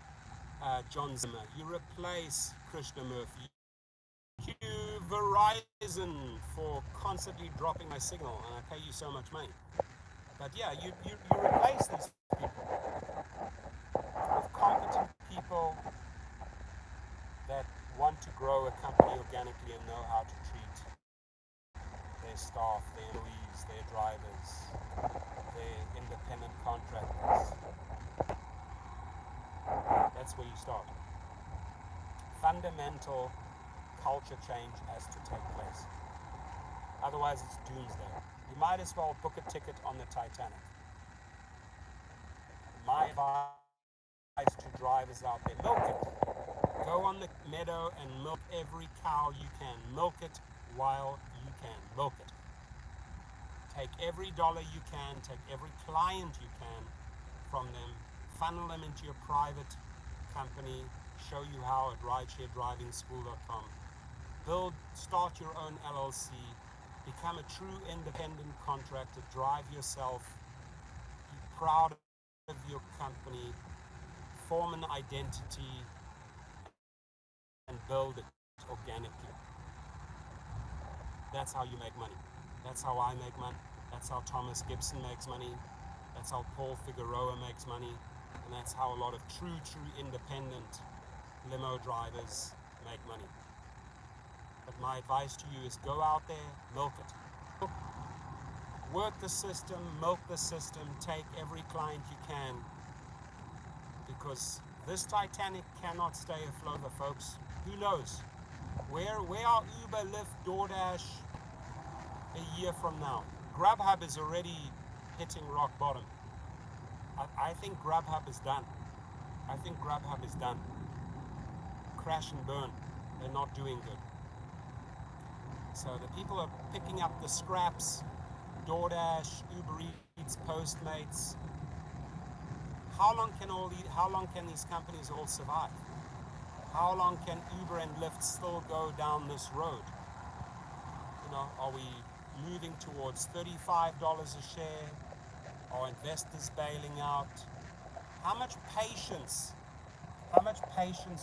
Speaker 2: John Zimmer, you replace Krishna Murphy. Thank you, Verizon, for constantly dropping my signal, and I pay you so much money. But yeah, you replace these people with competent people that want to grow a company organically and know how to treat their staff, their employees, their drivers, their independent contractors. That's where you start. Fundamental culture change has to take place. Otherwise, it's doomsday. You might as well book a ticket on the Titanic. My advice to drivers out there, milk it. Go on the meadow and milk every cow you can. Milk it while you can. Milk it. Take every dollar you can, take every client you can from them, funnel them into your private company, show you how at ridesharedrivingschool.com. Start your own LLC, become a true independent contractor, drive yourself, be proud of your company, form an identity, and build it organically. That's how you make money. That's how I make money. That's how Thomas Gibson makes money. That's how Paul Figueroa makes money. And that's how a lot of true independent limo drivers make money. But my advice to you is go out there, milk it. Work the system, milk the system, take every client you can. Because this Titanic cannot stay afloat, folks. Who knows? Where are Uber, Lyft, DoorDash a year from now? Grubhub is already hitting rock bottom. I think Grubhub is done. I think Grubhub is done. Crash and burn. They're not doing good. So the people are picking up the scraps, DoorDash, Uber Eats, Postmates. How long can these companies all survive? How long can Uber and Lyft still go down this road? You know, are we moving towards $35 a share? Are investors bailing out? How much patience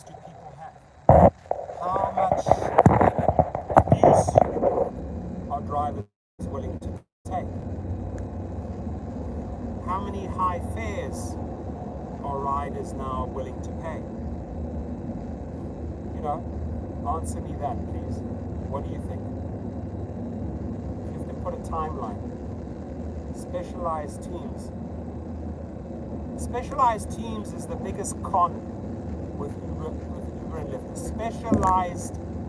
Speaker 2: do people have? How much abuse are drivers willing to take? How many high fares are riders now willing to pay? You know, answer me that, please. What do you think? You have to put a timeline. Specialized teams. Specialized teams is the biggest con with Uber and Lyft.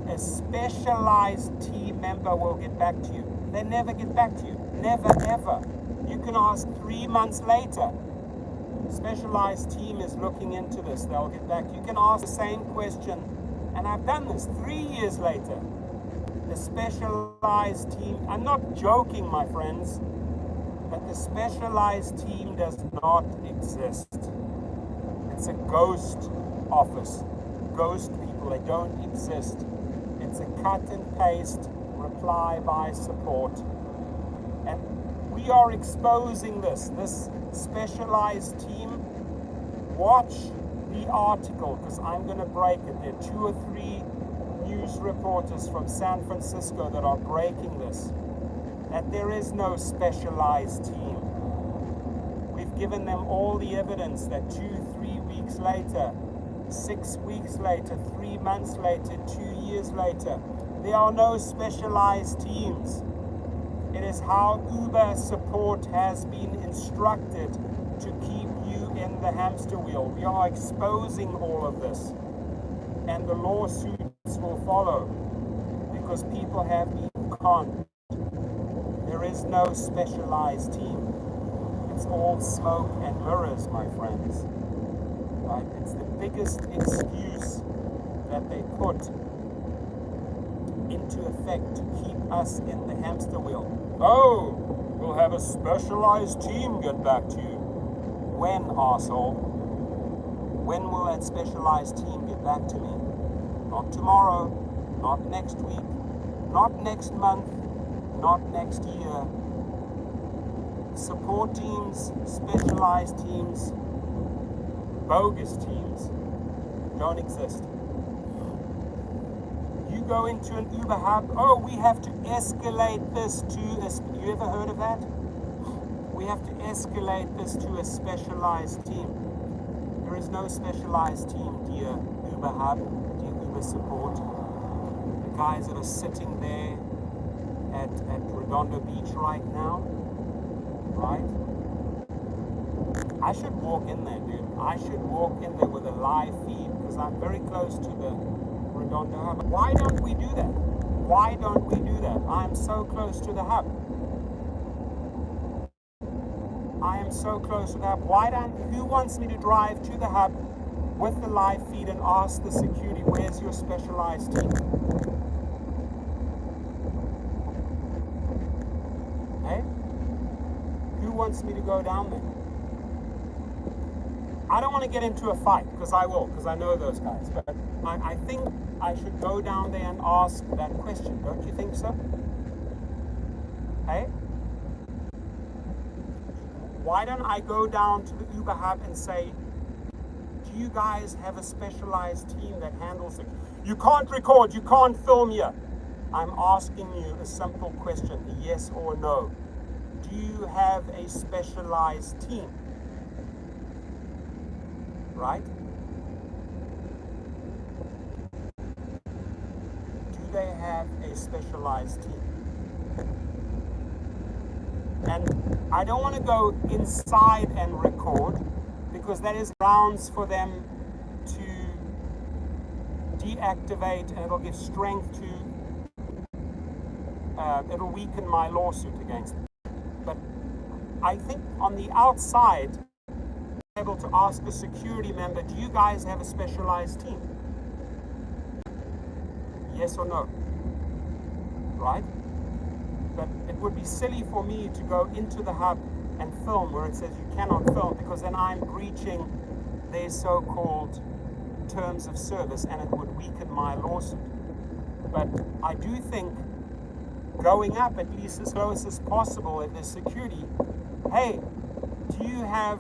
Speaker 2: A specialized team member will get back to you. They never get back to you. Never, ever. You can ask 3 months later. Specialized team is looking into this. They'll get back. You can ask the same question, and I've done this 3 years later. The specialized team, I'm not joking, my friends. But the specialized team does not exist. It's a ghost office. Ghost people, they don't exist. It's a cut and paste, reply by support. And we are exposing this specialized team. Watch the article, because I'm going to break it. There are 2 or 3 news reporters from San Francisco that are breaking this, that there is no specialized team. We've given them all the evidence that 2-3 weeks later, 6 weeks later, 3 months later, 2 years later, there are no specialized teams. It is how Uber support has been instructed to keep you in the hamster wheel. We are exposing all of this, and the lawsuits will follow because people have been conned. There is no specialized team. It's all smoke and mirrors, my friends. Right? It's the biggest excuse that they put into effect to keep us in the hamster wheel. Oh, we'll have a specialized team get back to you. When, arsehole? When will that specialized team get back to me? Not tomorrow, not next week, not next month, not next year. Support teams, specialized teams, bogus teams don't exist. You go into an Uber hub, oh, we have to escalate this to a, you ever heard of that? We have to escalate this to a specialized team. There is no specialized team, dear Uber hub, dear Uber support. The guys that are sitting there at Redondo Beach right now, right? I should walk in there, dude. I should walk in there with a live feed because I'm very close to the Redondo hub. Why don't we do that? Why don't we do that? I'm so close to the hub. I am so close to the hub. Who wants me to drive to the hub with the live feed and ask the security, where's your specialized team? Hey? Who wants me to go down there? I don't want to get into a fight, because I will, because I know those guys, but I think I should go down there and ask that question. Don't you think so? Hey? Why don't I go down to the Uber hub and say, do you guys have a specialized team that handles it? You can't record, you can't film here. I'm asking you a simple question, a yes or no. Do you have a specialized team? Right? Do they have a specialized team? And I don't want to go inside and record because that is grounds for them to deactivate, and it'll give strength to, it'll weaken my lawsuit against them. But I think on the outside, able to ask a security member, do you guys have a specialized team? Yes or no? Right? But it would be silly for me to go into the hub and film where it says you cannot film, because then I'm breaching their so-called terms of service and it would weaken my lawsuit. But I do think going up at least as close as possible if there's security, hey, do you have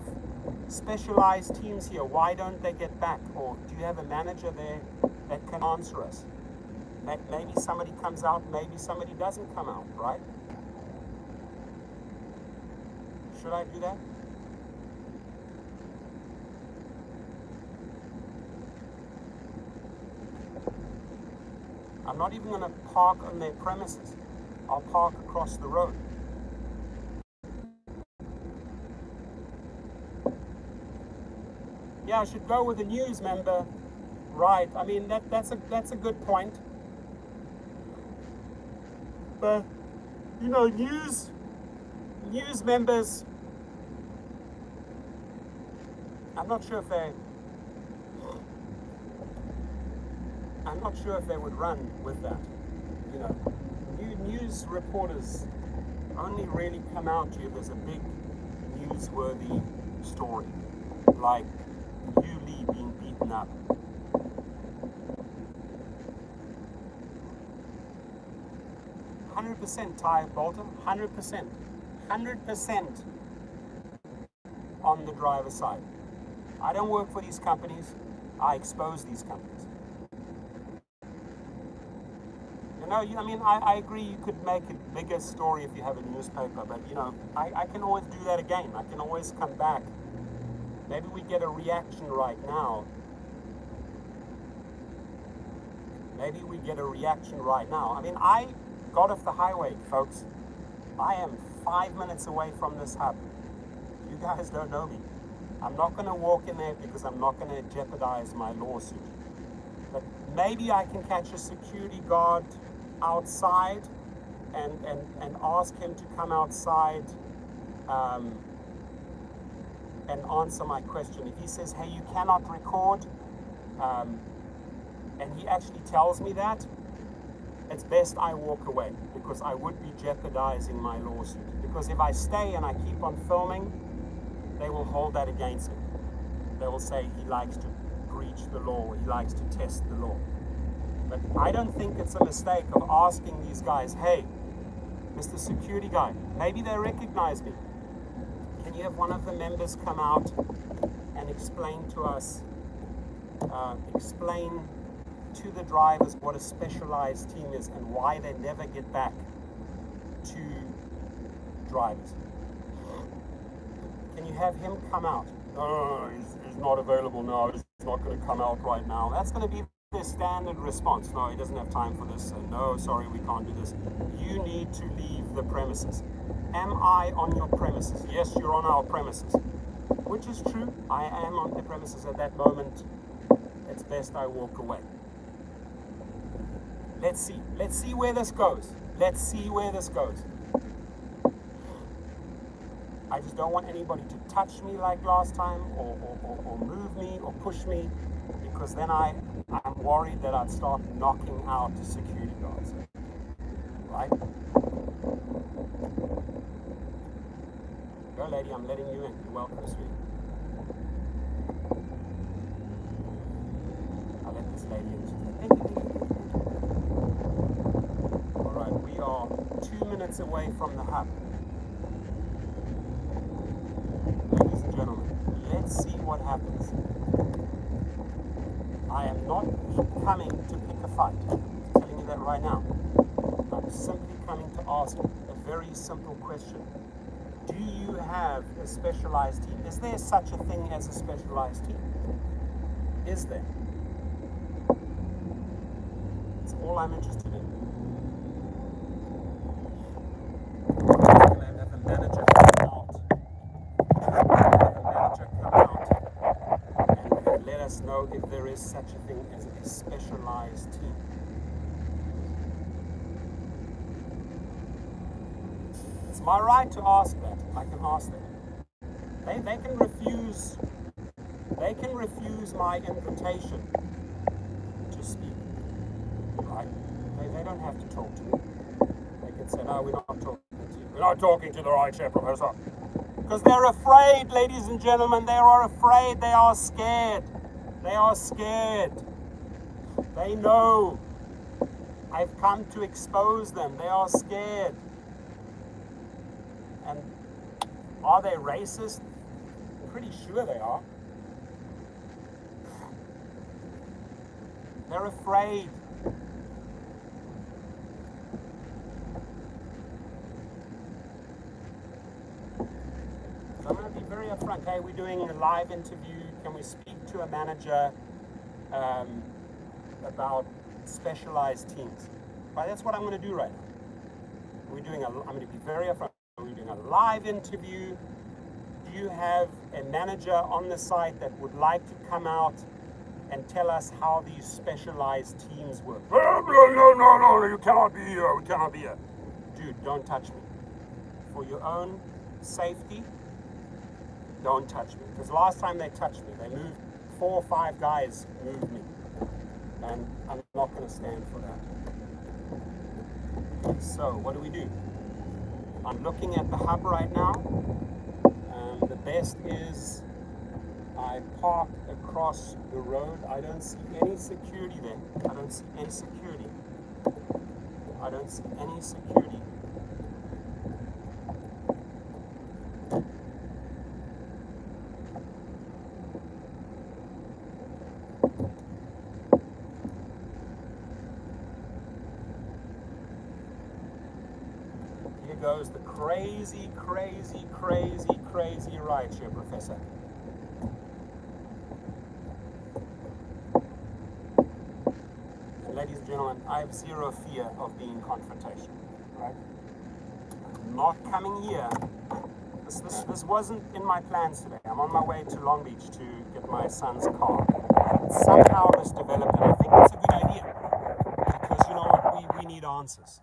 Speaker 2: specialized teams here? Why don't they get back? Or do you have a manager there that can answer us? Maybe somebody comes out, maybe somebody doesn't come out, right? Should I do that? I'm not even going to park on their premises. I'll park across the road. Yeah, I should go with a news member. Right, I mean, that's a good point. But, you know, news members, I'm not sure if they would run with that. You know, news reporters only really come out to you if there's a big newsworthy story, like Lee being beaten up. 100% Ty Bolton, 100%. 100% on the driver's side. I don't work for these companies, I expose these companies. I agree you could make a bigger story if you have a newspaper, but I can always do that again. I can always come back. Maybe we get a reaction right now. I got off the highway, folks. I am 5 minutes away from this hub. You guys don't know me. I'm not going to walk in there because I'm not going to jeopardize my lawsuit. But maybe I can catch a security guard outside and ask him to come outside and answer my question. If he says, hey, you cannot record, and he actually tells me that, it's best I walk away, because I would be jeopardizing my lawsuit. Because if I stay and I keep on filming, they will hold that against me. They will say he likes to breach the law, he likes to test the law. But I don't think it's a mistake of asking these guys, hey, Mr. Security Guy, maybe they recognize me. Can you have one of the members come out and explain to us, explain to the drivers what a specialized team is and why they never get back to drivers? Can you have him come out? No, he's not available now. He's not going to come out right now. That's going to be the standard response. No, he doesn't have time for this. No, sorry, we can't do this. You need to leave the premises. Am I on your premises? Yes, you're on our premises. Which is true. I am on the premises at that moment. It's best I walk away. Let's see. Let's see where this goes. Let's see where this goes. I just don't want anybody to touch me like last time, or move me, or push me, because then I'm worried that I'd start knocking out the security guards. Right? Go, lady, I'm letting you in. You're welcome, sweetie. I'll let this lady in. Thank you. All right, we are 2 minutes away from the hub. Ladies and gentlemen, let's see what happens. I am not coming to pick a fight. I'm telling you that right now. I'm simply coming to ask a very simple question. Do you have a specialized team? Is there such a thing as a specialized team? Is there? That's all I'm interested in. Have the manager come out. And let us know if there is such a thing as a specialized team. It's my right to ask that. I can ask that. They can refuse my invitation to speak. Right? They don't have to talk to me. They can say, no, we're not talking to you. We're not talking to the right chair, Professor. Because they're afraid, ladies and gentlemen, they are afraid, they are scared. They are scared. They know I've come to expose them. They are scared. And are they racist? I'm pretty sure they are. They're afraid. So I'm going to be very upfront. Hey, we're doing a live interview. Can we speak to a manager about specialized teams? Right, that's what I'm going to do right now. I'm going to be very upfront. We're doing a live interview. Do you have a manager on the site that would like to come out and tell us how these specialized teams work? No, you cannot be here. We cannot be here. Dude, don't touch me. For your own safety, don't touch me. Because last time they touched me, they moved, 4 or 5 guys moved me. And I'm not going to stand for that. So, what do we do? I'm looking at the hub right now. The best is I park across the road. I don't see any security there. I don't see any security. I don't see any security. Here goes the crazy, crazy, crazy, crazy rideshare, Professor. And ladies and gentlemen, I have zero fear of being confrontational, right? I'm not coming here. This wasn't in my plans today. I'm on my way to Long Beach to get my son's car. Somehow this developed, and I think it's a good idea. Because you know what? We need answers.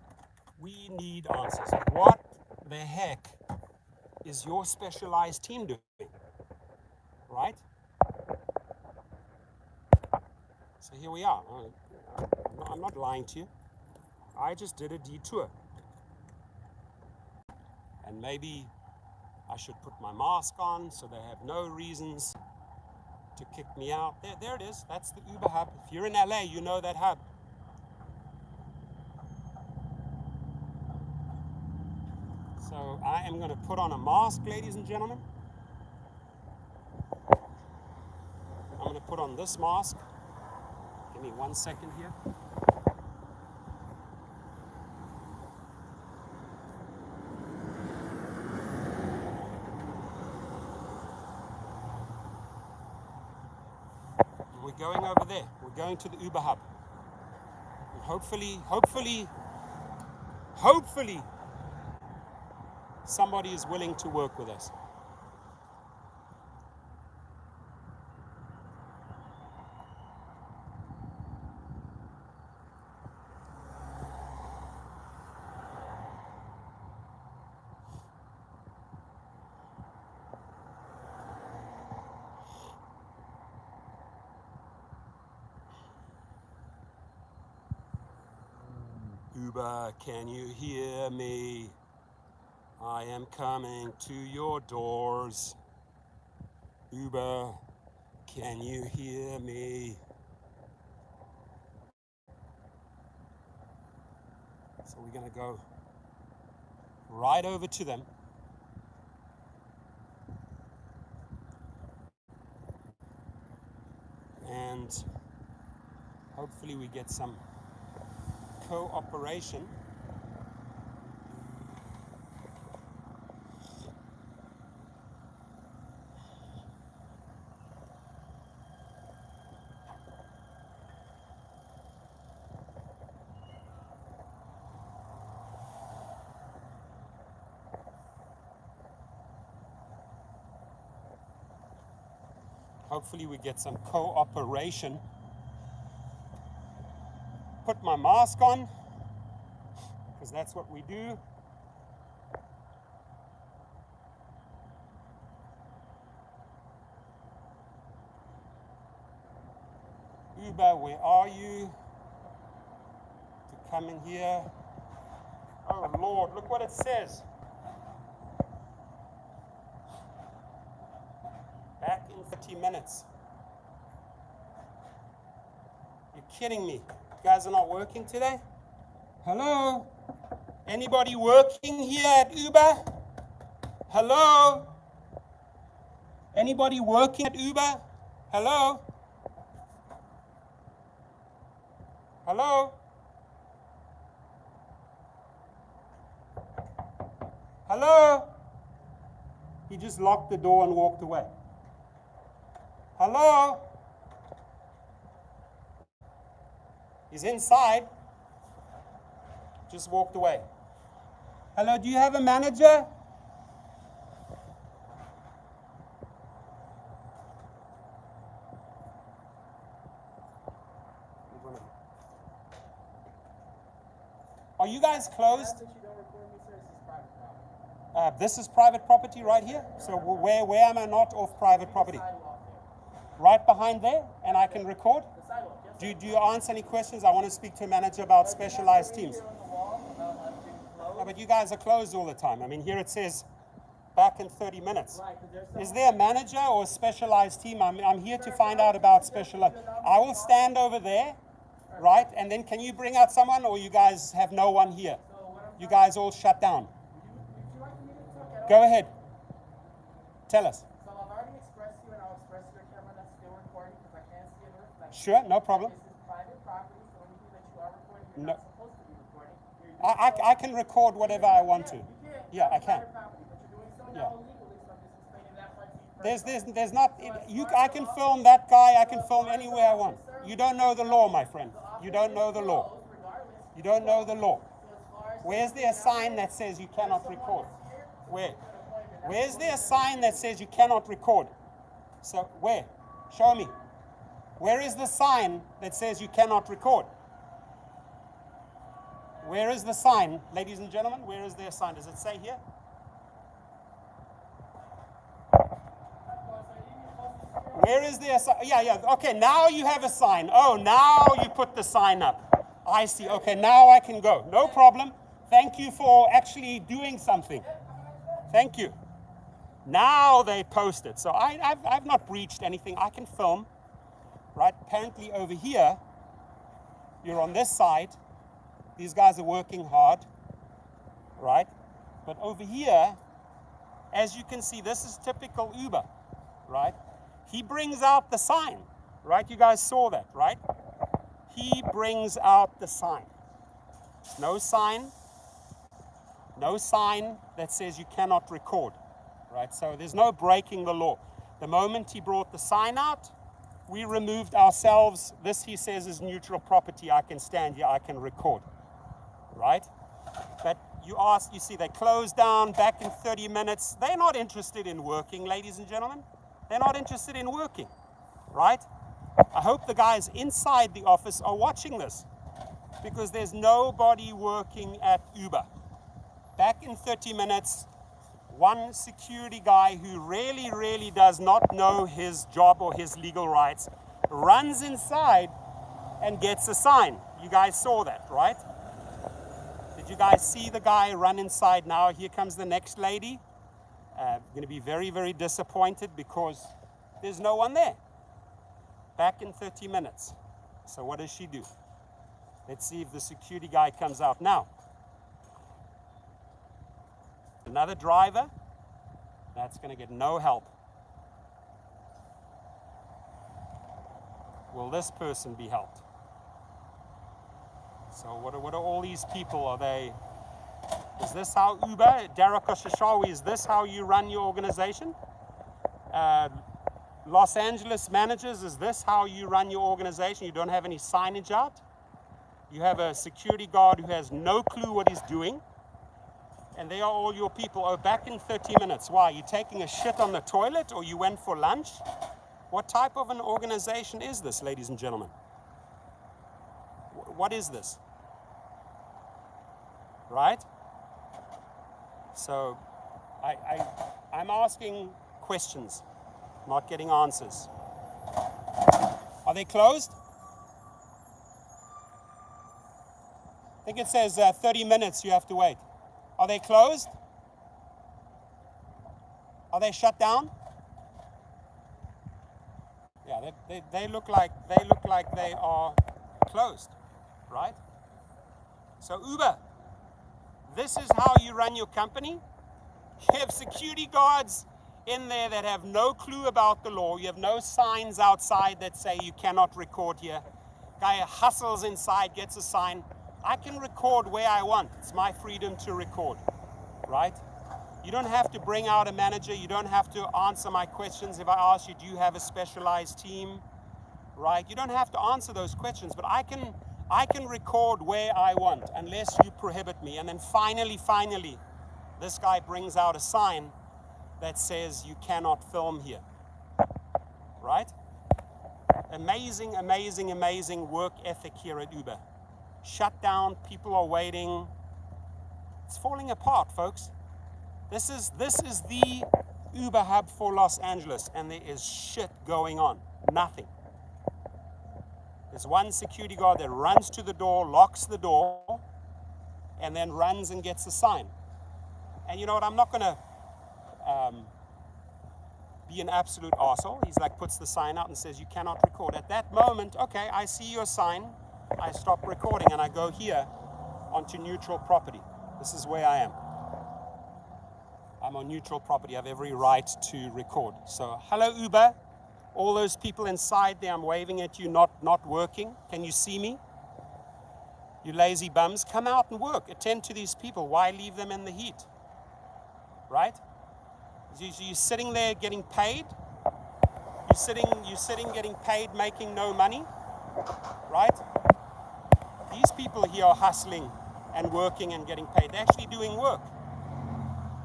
Speaker 2: We need answers. What the heck is your specialized team doing? Right? So here we are. I'm not lying to you. I just did a detour. And maybe I should put my mask on so they have no reasons to kick me out. There it is. That's the Uber hub. If you're in LA, you know that hub. So I am going to put on a mask, ladies and gentlemen. I'm going to put on this mask. Give me 1 second here. We're going over there. We're going to the Uber hub. And hopefully, somebody is willing to work with us. Uber, can you hear me? I am coming to your doors. Uber, can you hear me? So we're going to go right over to them. And hopefully we get some cooperation. Hopefully we get some cooperation. Put my mask on, because that's what we do. Uber, where are you? To come in here. Oh Lord, look what it says. Back in 30 minutes. You're kidding me. You guys are not working today? Hello? Anybody working here at Uber? Hello? Anybody working at Uber? Hello? Hello? Hello? He just locked the door and walked away. Hello? He's inside. Just walked away. Hello, do you have a manager? Are you guys closed? This is private property right here. So where am I not off private property? Right behind there, and I can record. Do you answer any questions? I want to speak to a manager about specialized teams. but you guys are closed all the time. I mean, here it says back in 30 minutes.
Speaker 3: Right, 'cause there's
Speaker 2: Is there a manager or a specialized team? I'm here to find out about specialized. I will stand over there, right? And then can you bring out someone, or you guys have no one here? You guys all shut down.
Speaker 3: Would you like me to talk at
Speaker 2: Go
Speaker 3: all?
Speaker 2: ahead. Tell us.
Speaker 3: So I've already expressed you, and I'll express your camera that's still recording because I can't see in the reflection.
Speaker 2: Sure, no problem.
Speaker 3: This is private property, so anything that you are recording, you're
Speaker 2: No.
Speaker 3: not supposed to be recording. You're doing
Speaker 2: I can record whatever I want to.
Speaker 3: You can.
Speaker 2: Yeah, I can.
Speaker 3: Private property, but you're doing so
Speaker 2: Yeah.
Speaker 3: now illegally, so I'm just explaining that part to you first.
Speaker 2: There's not. I can film that guy. I can film anywhere I want. You don't know the law, my friend. You don't know the law. You don't know the law. Where's there a sign that says you cannot record? Where? Where's there a sign that says you cannot record? So where? Show me. Where is the sign that says you cannot record? Where is the sign, ladies and gentlemen? Where is there a sign? Does it say here? Where is there a sign? Yeah. Okay, now you have a sign. Oh, now you put the sign up. I see. Okay, now I can go. No problem. Thank you for actually doing something. Thank you. Now they post it. So I've not breached anything. I can film. Right? Apparently over here, you're on this side. These guys are working hard. Right? But over here, as you can see, this is typical Uber. Right? He brings out the sign. Right? You guys saw that, right? He brings out the sign. No sign. No sign that says you cannot record. Right? So there's no breaking the law. The moment he brought the sign out, we removed ourselves. This, he says, is neutral property. I can stand here. I can record. Right? But you see, they closed down back in 30 minutes. They're not interested in working, ladies and gentlemen. They're not interested in working. Right? I hope the guys inside the office are watching this, because there's nobody working at Uber. Back in 30 minutes, one security guy who really does not know his job or his legal rights runs inside and gets a sign. You guys saw that, right? Did you guys see the guy run inside? Now here comes the next lady. Going to be very disappointed because there's no one there. Back in 30 minutes. So what does she do? Let's see if the security guy comes out now. Another driver. That's going to get no help. Will this person be helped? So what are all these people? Are they? Is this how Uber, Daraka Shashawi, is this how you run your organization? Los Angeles managers, is this how you run your organization? You don't have any signage out? You have a security guard who has no clue what he's doing, and they are all your people. Oh, back in 30 minutes. Why? You taking a shit on the toilet, or you went for lunch? What type of an organization is this, ladies and gentlemen? What is this? Right? So I'm asking questions, not getting answers. Are they closed? I think it says 30 minutes you have to wait. Are they closed? Are they shut down? Yeah, they look like they are closed, right? So Uber, this is how you run your company. You have security guards in there that have no clue about the law. You have no signs outside that say you cannot record here. Guy hustles inside, gets a sign. I can record where I want. It's my freedom to record, right? You don't have to bring out a manager. You don't have to answer my questions. If I ask you, do you have a specialized team, right? You don't have to answer those questions, but I can record where I want unless you prohibit me. And then finally, this guy brings out a sign that says you cannot film here, right? Amazing work ethic here at Uber. Shut down, people are waiting. It's falling apart, folks. This is the Uber hub for Los Angeles, and there is shit going on. Nothing. There's one security guard that runs to the door, locks the door, and then runs and gets a sign. And you know what, I'm not going to be an absolute arsehole. He's like, puts the sign out and says, you cannot record. At that moment, okay, I see your sign, I stop recording and I go here onto neutral property. This is where I am. I'm on neutral property. I have every right to record. So, hello Uber. All those people inside there, I'm waving at you, not working. Can you see me? You lazy bums, come out and work. Attend to these people. Why leave them in the heat? Right? You're sitting there getting paid. You're sitting getting paid, making no money. Right? These people here are hustling and working and getting paid. They're actually doing work.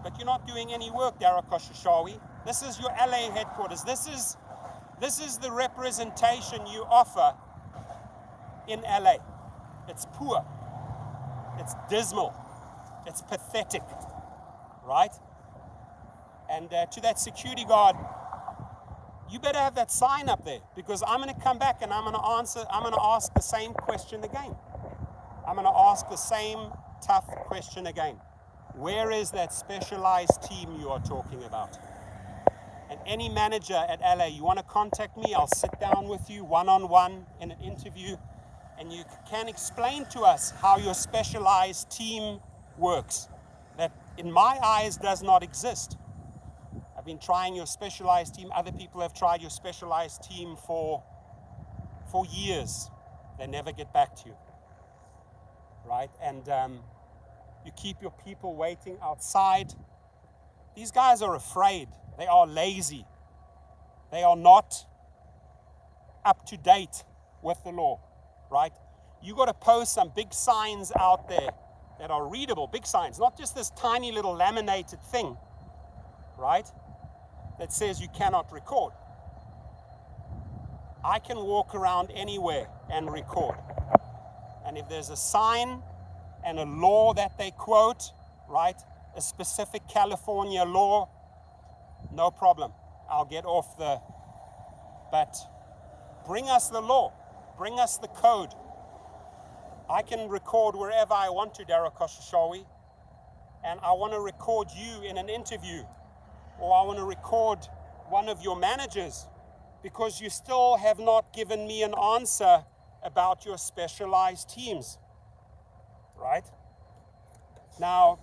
Speaker 2: But you're not doing any work, Darakoshishawi. This is your LA headquarters. This is the representation you offer in LA. It's poor. It's dismal. It's pathetic. Right? And to that security guard, you better have that sign up there, because I'm going to come back and I'm going to ask the same question again. I'm going to ask the same tough question again. Where is that specialized team you are talking about? And any manager at LA, you want to contact me, I'll sit down with you one-on-one in an interview, and you can explain to us how your specialized team works. That, in my eyes, does not exist. I've been trying your specialized team. Other people have tried your specialized team for years. They never get back to you. Right? And you keep your people waiting outside. These guys are afraid. They are lazy. They are not up to date with the law. Right? You got to post some big signs out there that are readable, big signs, not just this tiny little laminated thing, right, that says you cannot record. I can walk around anywhere and record. And if there's a sign and a law that they quote, right, a specific California law, no problem. I'll get off the, but bring us the law, bring us the code. I can record wherever I want to, Darakoshishawi, and I want to record you in an interview, or I want to record one of your managers, because you still have not given me an answer about your specialized teams, right? Now,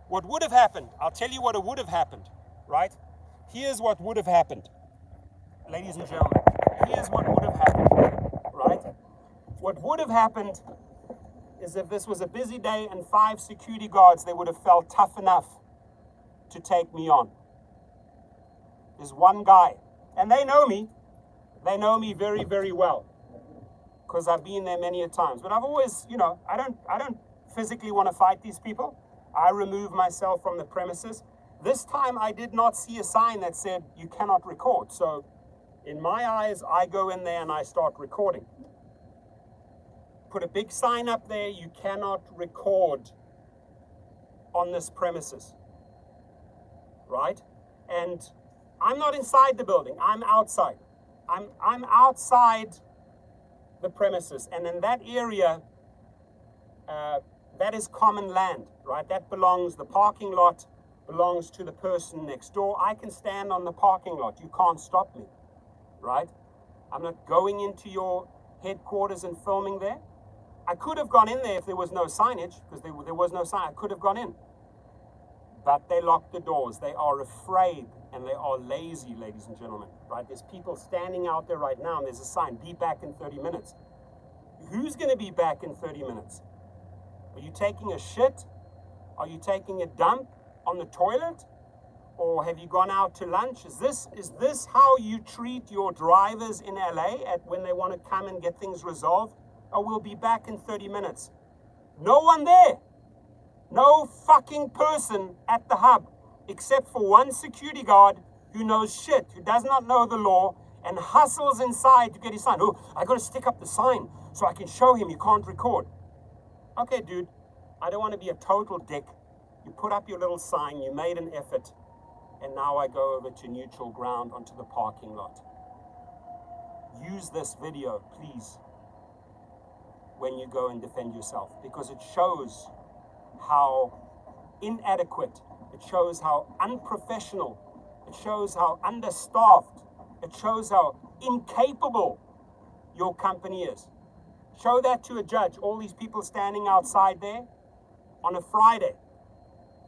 Speaker 2: what would have happened, I'll tell you what would have happened, right? Here's what would have happened, ladies and gentlemen. Here's what would have happened, right? What would have happened is, if this was a busy day and 5 security guards, they would have felt tough enough to take me on. There's one guy, and they know me. They know me very, very well, because I've been there many a times. But I've always, I don't physically want to fight these people. I remove myself from the premises. This time I did not see a sign that said you cannot record. So in my eyes, I go in there and I start recording. Put a big sign up there, you cannot record on this premises, right? And I'm not inside the building, I'm outside. I'm outside the premises, and in that area, that is common land, right? That belongs, the parking lot belongs to the person next door. I can stand on the parking lot, you can't stop me, right? I'm not going into your headquarters and filming there. I could have gone in there if there was no signage, because there was no sign. I could have gone in. But they locked the doors. They are afraid, and they are lazy, ladies and gentlemen. Right? There's people standing out there right now, and there's a sign, be back in 30 minutes. Who's going to be back in 30 minutes? Are you taking a shit? Are you taking a dump on the toilet? Or have you gone out to lunch? Is this how you treat your drivers in LA when they want to come and get things resolved? Oh, we'll be back in 30 minutes. No one there. No fucking person at the hub, except for one security guard who knows shit, who does not know the law, and hustles inside to get his sign. Oh, I got to stick up the sign so I can show him you can't record. Okay, dude, I don't want to be a total dick. You put up your little sign, you made an effort, and now I go over to neutral ground onto the parking lot. Use this video, please, when you go and defend yourself, because it shows how inadequate, it shows how unprofessional, it shows how understaffed, it shows how incapable your company is. Show that to a judge, all these people standing outside there on a Friday.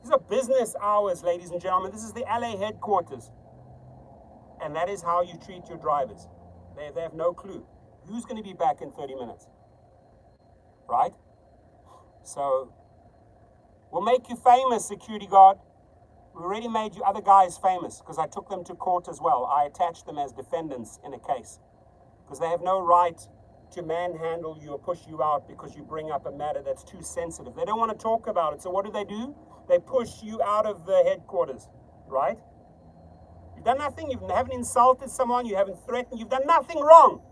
Speaker 2: These are business hours, ladies and gentlemen. This is the LA headquarters. And that is how you treat your drivers. They have no clue. Who's going to be back in 30 minutes? Right? So, we'll make you famous, security guard. We already made you other guys famous because I took them to court as well. I attached them as defendants in a case because they have no right to manhandle you or push you out because you bring up a matter that's too sensitive. They don't want to talk about it. So what do? They push you out of the headquarters, right? You've done nothing. You haven't insulted someone. You haven't threatened. You've done nothing wrong.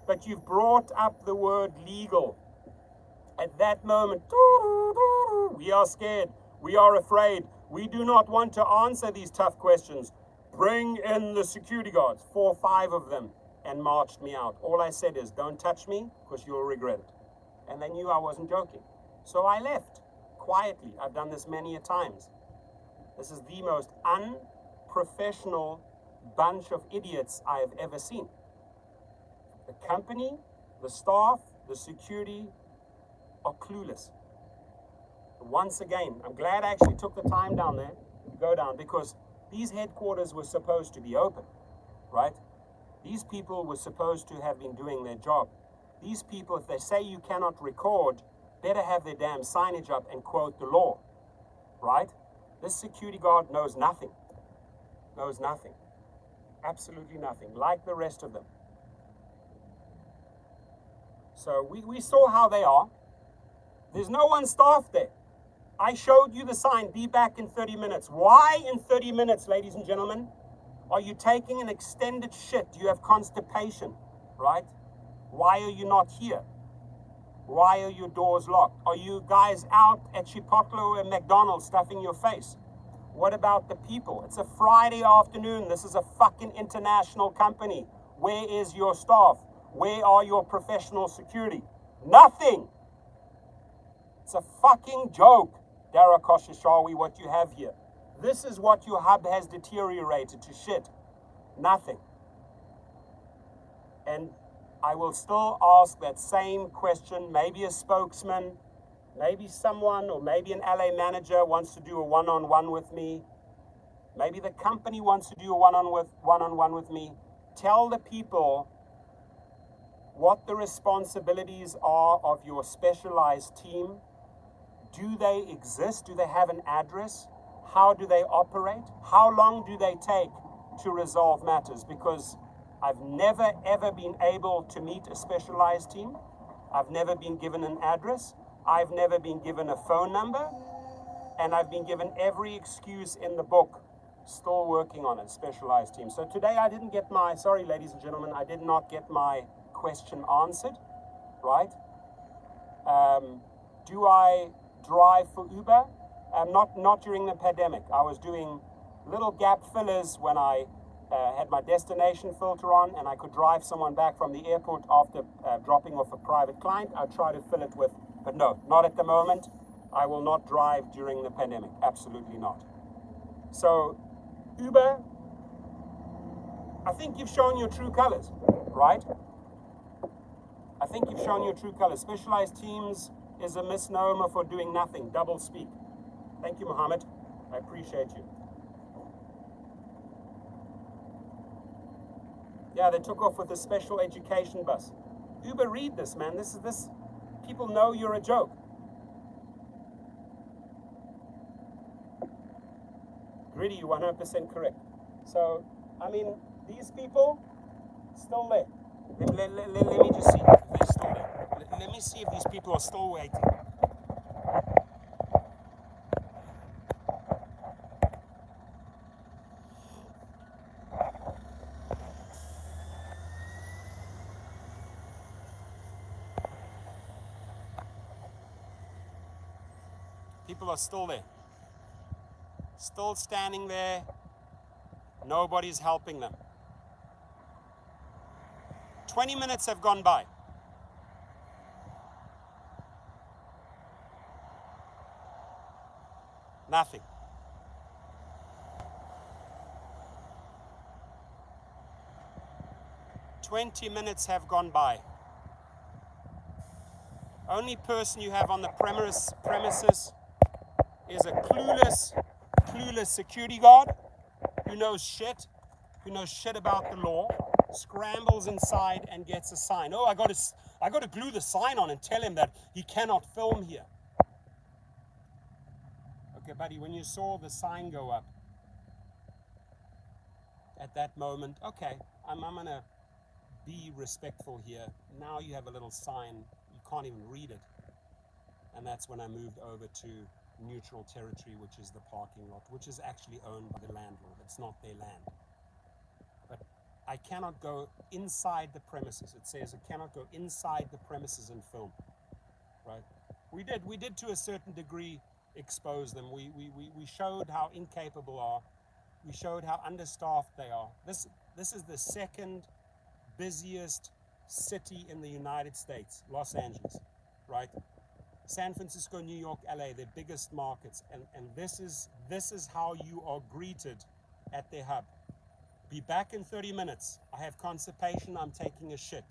Speaker 2: But you've brought up the word legal. At that moment, we are scared. We are afraid. We do not want to answer these tough questions. Bring in the security guards, 4 or 5 of them, and marched me out. All I said is, don't touch me because you'll regret it. And they knew I wasn't joking. So I left quietly. I've done this many a times. This is the most unprofessional bunch of idiots I have ever seen. The company, the staff, the security are clueless. Once again, I'm glad I actually took the time down there to go down because these headquarters were supposed to be open, right? These people were supposed to have been doing their job. These people, if they say you cannot record, better have their damn signage up and quote the law, right? This security guard knows nothing. Knows nothing. Absolutely nothing, like the rest of them. So we saw how they are. There's no one staff there. I showed you the sign, be back in 30 minutes. Why in 30 minutes, ladies and gentlemen? Are you taking an extended shit? Do you have constipation, right? Why are you not here? Why are your doors locked? Are you guys out at Chipotle and McDonald's stuffing your face? What about the people? It's a Friday afternoon. This is a fucking international company. Where is your staff? Where are your professional security? Nothing. It's a fucking joke, Dara Koshashawi, what you have here. This is what your hub has deteriorated to shit. Nothing. And I will still ask that same question. Maybe a spokesman, maybe someone, or maybe an LA manager wants to do a one-on-one with me. Maybe the company wants to do a one-on-one with me. Tell the people what the responsibilities are of your specialized team. Do they exist? Do they have an address? How do they operate? How long do they take to resolve matters? Because I've never, ever been able to meet a specialized team. I've never been given an address. I've never been given a phone number. And I've been given every excuse in the book. Still working on a specialized team. So today I didn't get my, sorry ladies and gentlemen, I did not get my question answered, right? Do I drive for Uber? Not during the pandemic. I was doing little gap fillers when I had my destination filter on and I could drive someone back from the airport after dropping off a private client. I'd try to fill it with, but no, not at the moment. I will not drive during the pandemic. Absolutely not. So, Uber, I think you've shown your true colors, right? I think you've shown your true colors. Specialized teams is a misnomer for doing nothing, double speak. Thank you, Mohammed. I appreciate you. Yeah, they took off with a special education bus. Uber, read this, man. This. People know you're a joke. Gritty, you're 100% correct. So, I mean, these people, still there. Let me just see if they're still there. Let me see if these people are still waiting. People are still there. Still standing there. Nobody's helping them. 20 minutes have gone by. Nothing. "20 minutes have gone by. Only person you have on the premises is a clueless security guard who knows shit about the law, scrambles inside and gets a sign. Oh, I got to glue the sign on and tell him that he cannot film here. Okay, buddy, when you saw the sign go up at that moment, okay, I'm gonna be respectful here. Now you have a little sign, you can't even read it. And that's when I moved over to neutral territory, which is the parking lot, which is actually owned by the landlord. It's not their land. But I cannot go inside the premises. It says I cannot go inside the premises and film, right? We did to a certain degree expose them. We showed how incapable are. We showed how understaffed they are. This is the second busiest city in the United States, Los Angeles, right? San Francisco, New York, LA, their biggest markets, and this is how you are greeted at their hub. Be back in 30 minutes. I have constipation, I'm taking a shit.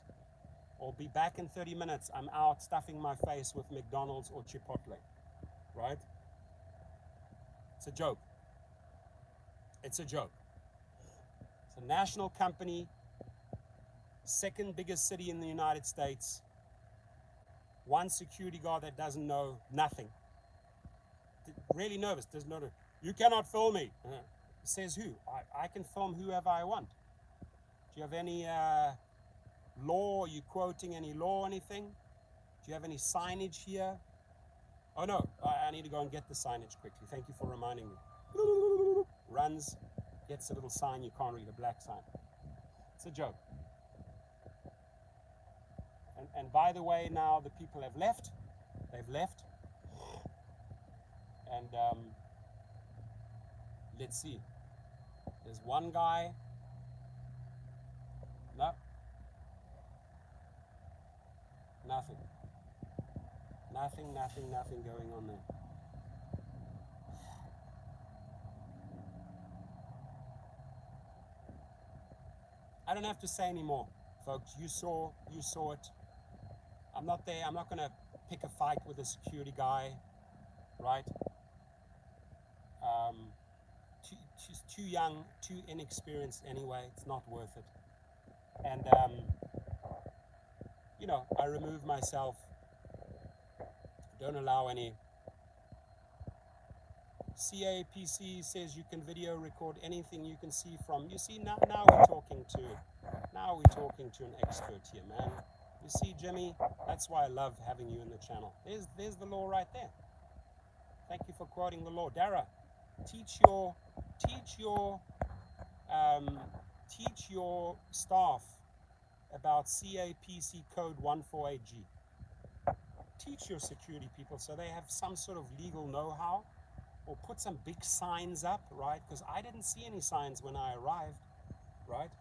Speaker 2: Or be back in 30 minutes, I'm out stuffing my face with McDonald's or Chipotle, right? It's a joke. It's a joke. It's a national company, second biggest city in the United States. One security guard that doesn't know nothing. Really nervous, doesn't know. You cannot film me. Says who? I can film whoever I want. Do you have any law? Are you quoting any law or anything? Do you have any signage here? Oh no, I need to go and get the signage quickly. Thank you for reminding me. Runs, gets a little sign you can't read, a black sign. It's a joke. And by the way, now the people have left. They've left. And let's see. There's one guy. No. Nothing. Nothing going on there. I don't have to say anymore, folks. You saw it. I'm not there. I'm not going to pick a fight with a security guy, right? She's too young, too inexperienced anyway. It's not worth it. And, I remove myself. Don't allow any. CAPC says you can video record anything you can see from. You see, now we're talking to an expert here, man. You see, Jimmy, that's why I love having you in the channel. There's the law right there. Thank you for quoting the law. Dara, teach your staff about CAPC code 148G. Teach your security people so they have some sort of legal know-how, or put some big signs up, right? Because I didn't see any signs when I arrived, right?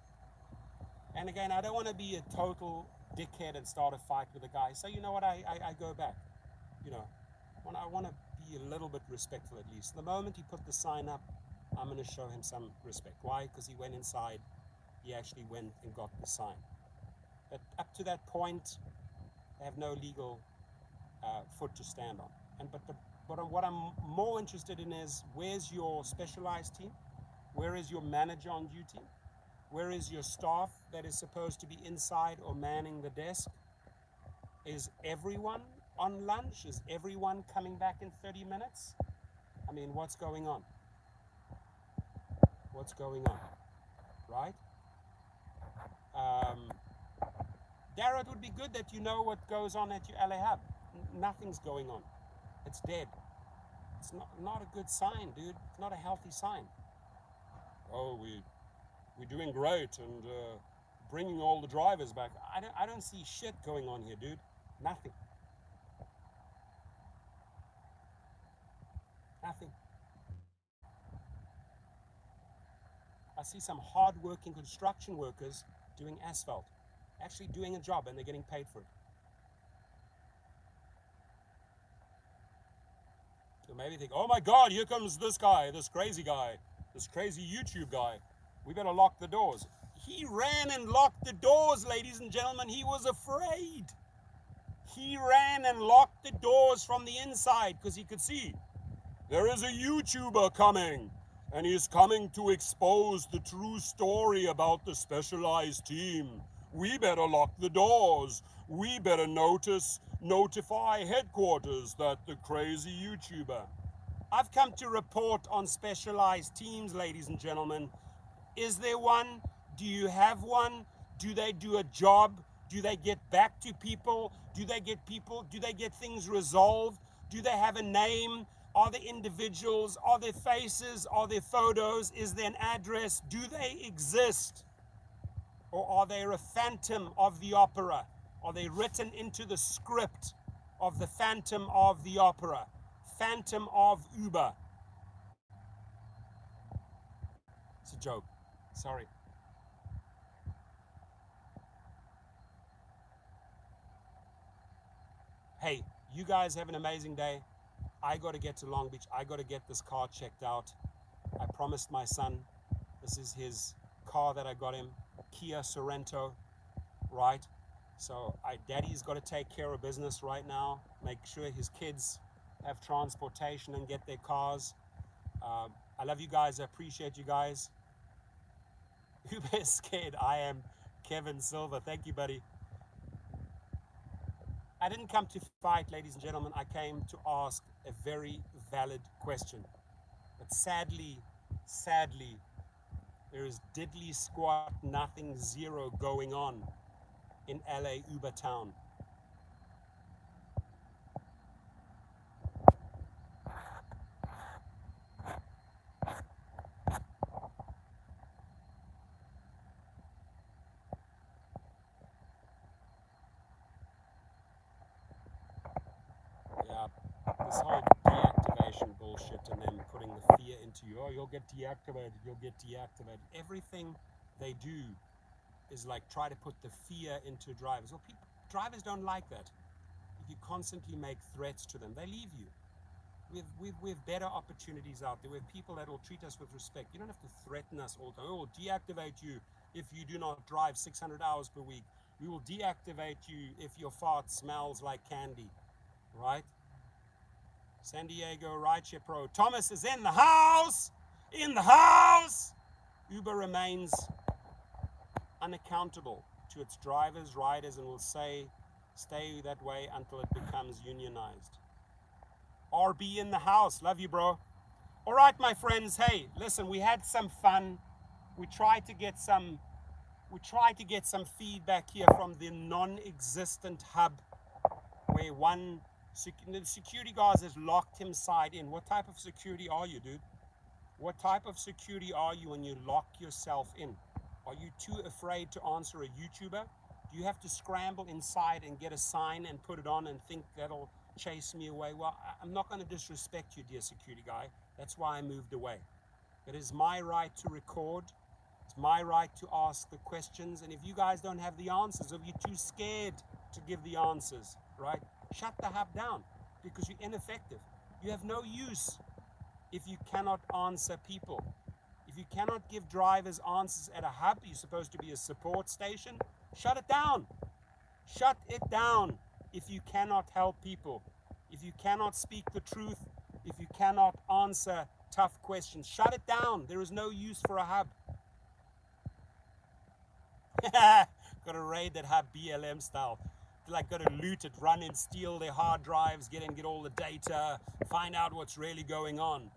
Speaker 2: And again, I don't want to be a total dickhead and start a fight with a guy. So you know what, I go back. I want to be a little bit respectful at least. The moment he put the sign up, I'm going to show him some respect. Why? Because he went inside. He actually went and got the sign. But up to that point, they have no legal foot to stand on. But what I'm more interested in is, where's your specialized team? Where is your manager on duty? Where is your staff that is supposed to be inside or manning the desk? Is everyone on lunch? Is everyone coming back in 30 minutes? I mean, what's going on? What's going on, right? Garrett, would be good that you know what goes on at your LA hub. Nothing's going on. It's dead. It's not a good sign, dude. It's not a healthy sign. Oh, we're doing great and bringing all the drivers back. I don't see shit going on here, dude. Nothing. Nothing. I see some hard-working construction workers doing asphalt, actually doing a job, and they're getting paid for it. So maybe think, oh my God, here comes this guy, this crazy YouTube guy. We better lock the doors. He ran and locked the doors, ladies and gentlemen. He was afraid. He ran and locked the doors from the inside because he could see there is a YouTuber coming, and he's coming to expose the true story about the specialized team. We better lock the doors. We better notify headquarters that the crazy YouTuber. I've come to report on specialized teams, ladies and gentlemen. Is there one? Do you have one? Do they do a job? Do they get back to people? Do they get things resolved? Do they have a name? Are they individuals? Are there faces? Are there photos? Is there an address? Do they exist? Or are they a phantom of the opera? Are they written into the script of the Phantom of the Opera? Phantom of Uber. It's a joke. Sorry. Hey, you guys have an amazing day. I got to get to Long Beach. I got to get this car checked out. I promised my son, this is his car that I got him, Kia Sorento, right? So daddy's got to take care of business right now, make sure his kids have transportation and get their cars. I love you guys. I appreciate you guys. Uber is scared. I am Kevin Silver. Thank you, buddy. I didn't come to fight, ladies and gentlemen. I came to ask a very valid question. But sadly, there is diddly squat, nothing, zero going on in LA Uber town. Yeah, this whole deactivation bullshit and them putting the fear into you. Oh, you'll get deactivated, you'll get deactivated. Everything they do is like try to put the fear into drivers. Well, drivers don't like that. If you constantly make threats to them, they leave you. We have better opportunities out there. We have people that will treat us with respect. You don't have to threaten us all the time. Oh, we'll deactivate you if you do not drive 600 hours per week. We will deactivate you if your fart smells like candy, right? San Diego Rideshare Pro. Thomas is in the house! In the house! Uber remains unaccountable to its drivers, riders, and will stay that way until it becomes unionized. RB in the house. Love you, bro. All right, my friends. Hey, listen, we had some fun. We tried to get some feedback here from the non-existent hub where the security guard has locked him side in. What type of security are you, dude? What type of security are you when you lock yourself in? Are you too afraid to answer a YouTuber? Do you have to scramble inside and get a sign and put it on and think that'll chase me away? Well, I'm not going to disrespect you, dear security guy. That's why I moved away. It is my right to record. It's my right to ask the questions. And if you guys don't have the answers, or if you're too scared to give the answers, right? Shut the hub down because you're ineffective. You have no use if you cannot answer people. If you cannot give drivers answers at a hub, you're supposed to be a support station. Shut it down. Shut it down if you cannot help people. If you cannot speak the truth, if you cannot answer tough questions, shut it down. There is no use for a hub. Got to raid that hub BLM style. Like, got to loot it, run and steal their hard drives, get all the data, find out what's really going on.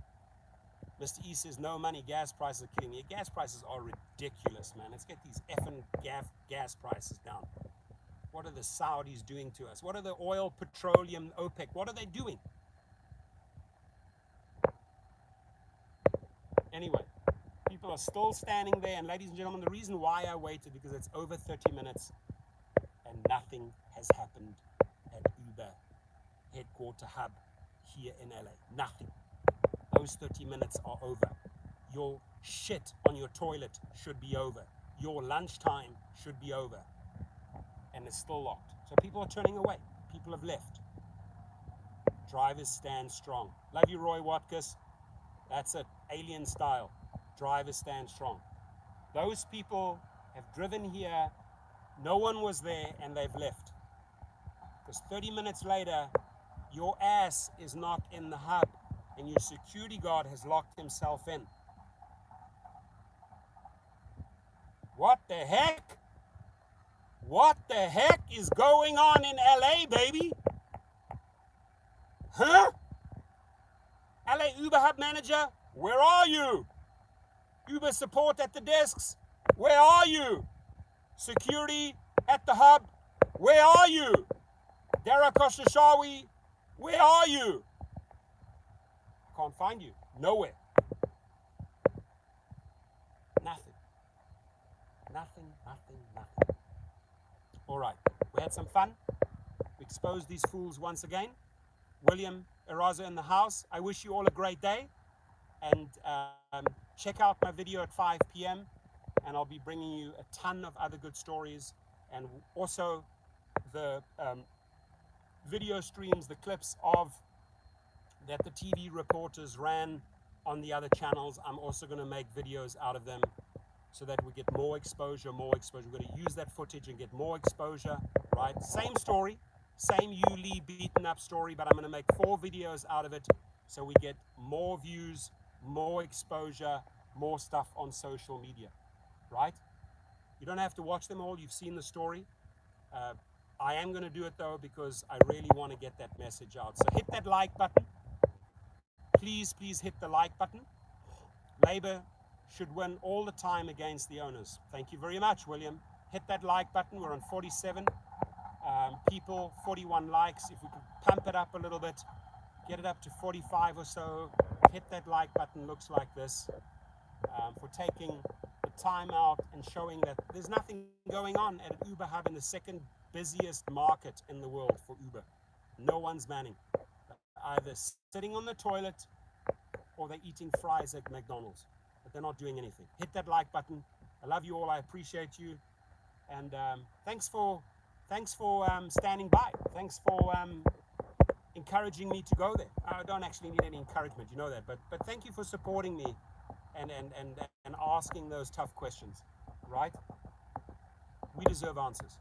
Speaker 2: Mr. E says, no money, gas prices are killing me. Gas prices are ridiculous, man. Let's get these effing gas prices down. What are the Saudis doing to us? What are the oil, petroleum, OPEC? What are they doing? Anyway, people are still standing there. And ladies and gentlemen, the reason why I waited, because it's over 30 minutes and nothing has happened at Uber headquarter hub here in LA. Nothing. Those 30 minutes are over. Your shit on your toilet should be over. Your lunchtime should be over. And it's still locked. So people are turning away. People have left. Drivers stand strong. Love you, Roy Watkiss. That's it. Alien style. Drivers stand strong. Those people have driven here, no one was there, and they've left. Because 30 minutes later, your ass is not in the hub, and your security guard has locked himself in. What the heck? What the heck is going on in LA, baby? Huh? LA Uber Hub manager, where are you? Uber support at the desks, where are you? Security at the hub, where are you? Dara Koshashawi, where are you? Can't find you. Nowhere. Nothing. Nothing, nothing, nothing. All right. We had some fun. We exposed these fools once again. William Eraza in the house. I wish you all a great day. And check out my video at 5 p.m. And I'll be bringing you a ton of other good stories. And also the video streams, the clips of that the TV reporters ran on the other channels. I'm also going to make videos out of them so that we get more exposure, more exposure. We're going to use that footage and get more exposure, right? Same story, same you Lee beaten up story, but I'm going to make 4 videos out of it so we get more views, more exposure, more stuff on social media, right? You don't have to watch them all. You've seen the story. I am going to do it though because I really want to get that message out. So hit that like button. Please, please hit the like button. Labor should win all the time against the owners. Thank you very much, William. Hit that like button. We're on 47 people, 41 likes. If we could pump it up a little bit, get it up to 45 or so. Hit that like button. Looks like this. For taking the time out and showing that there's nothing going on at Uber Hub in the second busiest market in the world for Uber. No one's manning. They're either sitting on the toilet or they're eating fries at McDonald's, but they're not doing anything. Hit that like button. I love you all. I appreciate you, and thanks for standing by. Thanks for encouraging me to go there. I don't actually need any encouragement, you know that, but thank you for supporting me and asking those tough questions, right? We deserve answers.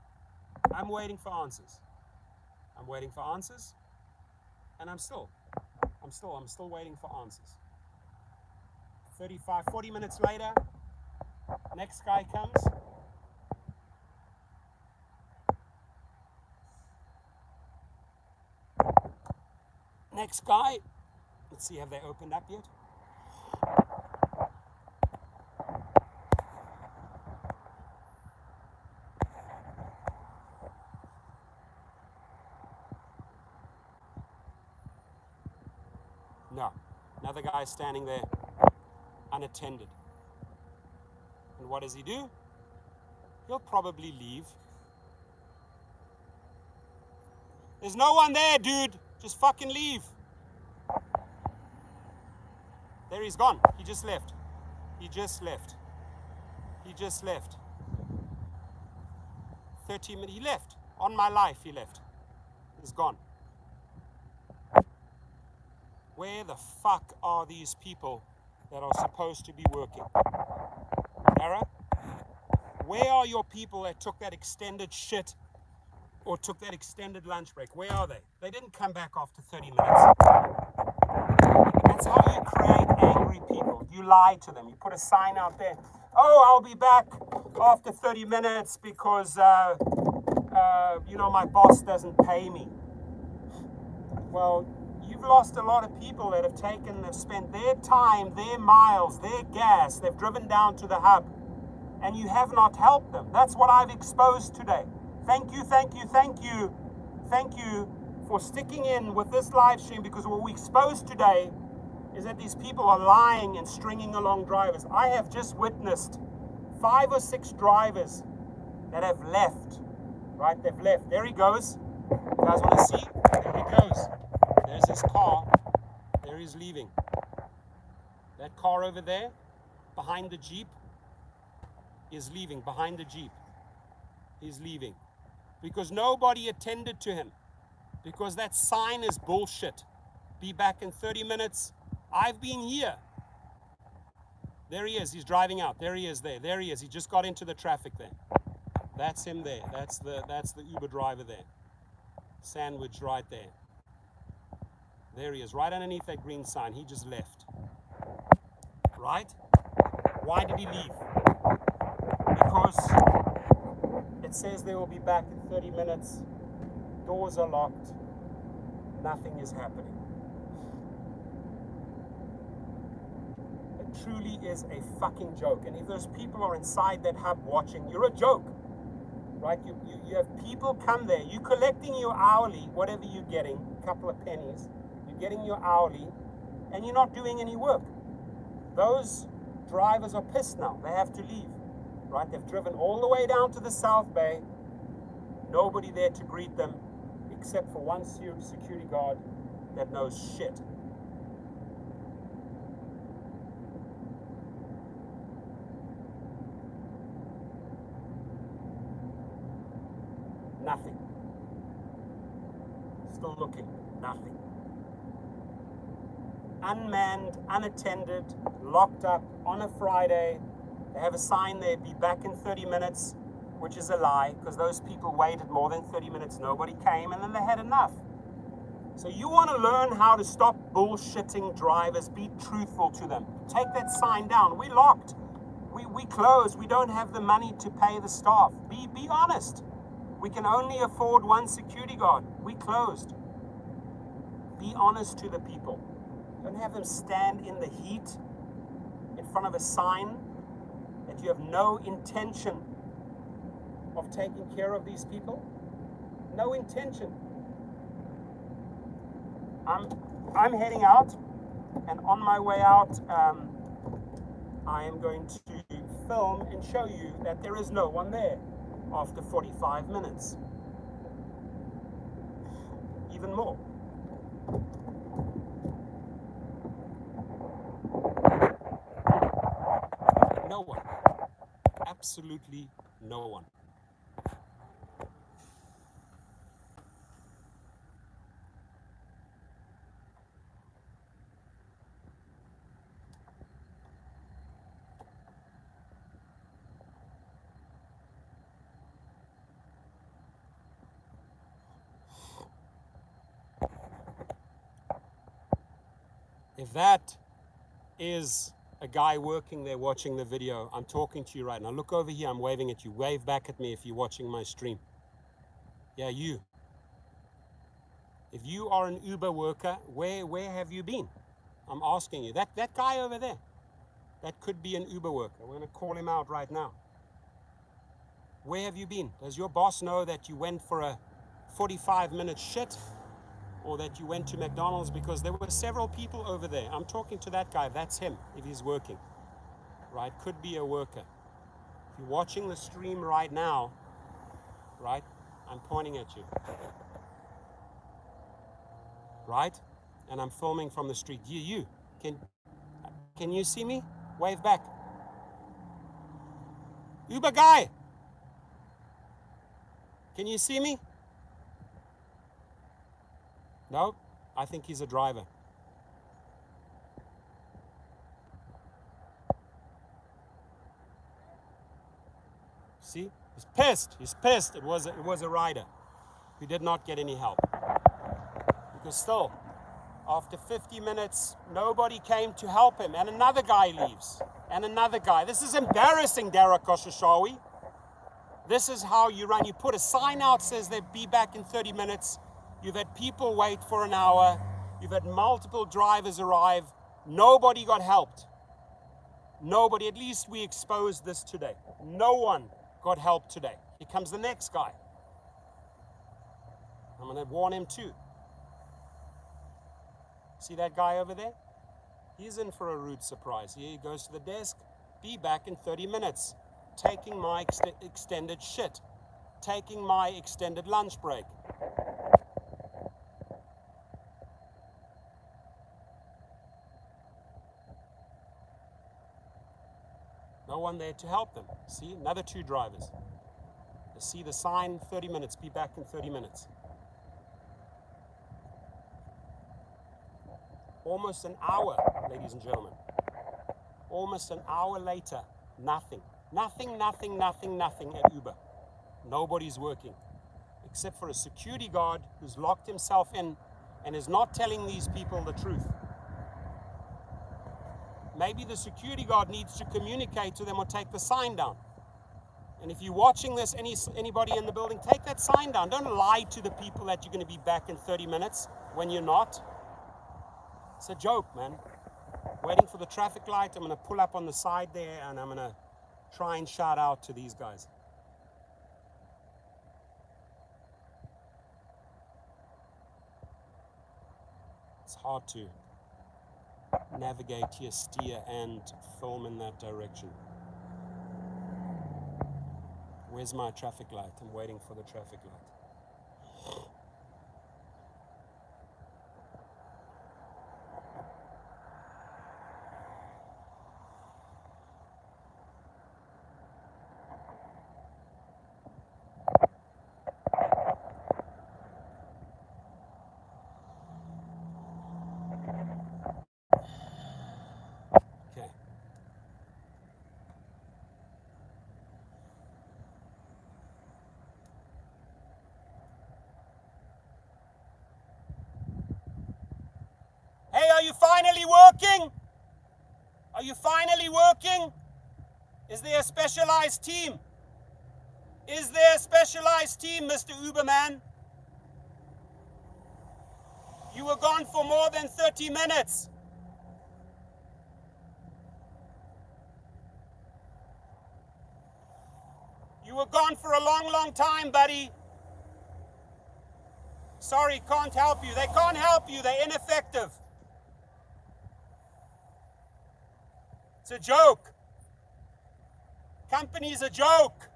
Speaker 2: I'm waiting for answers. I'm waiting for answers, and I'm still waiting for answers. 40 minutes later, next guy comes. Next guy, let's see, have they opened up yet? No, another guy standing there, unattended. And what does he do? He'll probably leave. There's no one there, dude. Just fucking leave. There he's gone. He just left. He just left. He just left. 30 minutes. He left. On my life, he left. He's gone. Where the fuck are these people that are supposed to be working? Dara? Where are your people that took that extended shit or took that extended lunch break? Where are they? They didn't come back after 30 minutes. That's how you create angry people. You lie to them. You put a sign out there. Oh, I'll be back after 30 minutes because, my boss doesn't pay me. Well, you've lost a lot of people that have spent their time, their miles, their gas. They've driven down to the hub, and you have not helped them. That's what I've exposed today. Thank you, thank you, thank you, thank you for sticking in with this live stream, because what we exposed today is that these people are lying and stringing along drivers. I have just witnessed 5 or 6 drivers that have left, right? They've left. There he goes. You guys want to see? There he goes. There's his car. There he's leaving. That car over there, behind the Jeep, is leaving. Behind the Jeep. He's leaving. Because nobody attended to him. Because that sign is bullshit. be back in 30 minutes. I've been here. There he is. He's driving out. There he is there. There he is. He just got into the traffic there. That's him there. That's the Uber driver there. Sandwich right there. There he is, right underneath that green sign. He just left. Right? Why did he leave? Because it says they will be back in 30 minutes. Doors are locked. Nothing is happening. It truly is a fucking joke. And if those people are inside that hub watching, you're a joke. Right? You have people come there. You're collecting your hourly, whatever you're getting, a couple of pennies. You're getting your hourly, and you're not doing any work. Those drivers are pissed now. They have to leave. Right? They've driven all the way down to the South Bay. Nobody there to greet them, except for one security guard that knows shit. Nothing. Still looking. Nothing. Unmanned, unattended, locked up on a Friday. They have a sign there, be back in 30 minutes, which is a lie, because those people waited more than 30 minutes. Nobody came, and then they had enough. So you want to learn how to stop bullshitting drivers. Be truthful to them. Take that sign down. We locked. We closed. We don't have the money to pay the staff. Be honest. We can only afford one security guard. We closed. Be honest to the people. Don't have them stand in the heat in front of a sign that you have no intention of taking care of these people. No intention. I'm heading out, and on my way out, I am going to film and show you that there is no one there after 45 minutes. Even more. No one. Absolutely no one. If that is a guy working there watching the video, I'm talking to you right now. Look over here, I'm waving at you. Wave back at me if you're watching my stream. Yeah, you. If you are an Uber worker, where have you been? I'm asking you. That guy over there, that could be an Uber worker. We're going to call him out right now. Where have you been? Does your boss know that you went for a 45-minute shit? Or that you went to McDonald's? Because there were several people over there. I'm talking to that guy. That's him, if he's working. Right? Could be a worker. If you're watching the stream right now, right, I'm pointing at you. Right? And I'm filming from the street. You. Can you see me? Wave back. Uber guy! Can you see me? No, I think he's a driver. See, he's pissed. He's pissed. It was a rider who did not get any help. Because still, after 50 minutes, nobody came to help him, and another guy leaves, and another guy. This is embarrassing, Derek Koshashawi. This is how you run. You put a sign out says they'll be back in 30 minutes. You've had people wait for an hour. You've had multiple drivers arrive. Nobody got helped. Nobody. At least we exposed this today. No one got help today. Here comes the next guy. I'm going to warn him too. See that guy over there? He's in for a rude surprise. Here he goes to the desk. Be back in 30 minutes. Taking my extended shit. Taking my extended lunch break. No one there to help them. See, another two drivers. They see the sign, 30 minutes, be back in 30 minutes. Almost an hour, ladies and gentlemen. Almost an hour later, nothing. Nothing at Uber. Nobody's working. Except for a security guard who's locked himself in and is not telling these people the truth. Maybe the security guard needs to communicate to them or take the sign down. And if you're watching this, anybody in the building, take that sign down. Don't lie to the people that you're going to be back in 30 minutes when you're not. It's a joke, man. Waiting for the traffic light. I'm going to pull up on the side there and I'm going to try and shout out to these guys. It's hard to navigate here, steer, and film in that direction. Where's my traffic light? I'm waiting for the traffic light. Okay. Hey, are you finally working? Are you finally working? Is there a specialized team? Is there a specialized team, Mr. Uberman? You were gone for more than 30 minutes. You were gone for a long time, buddy. Sorry, can't help you. They can't help you. They're ineffective. It's a joke. Company's a joke.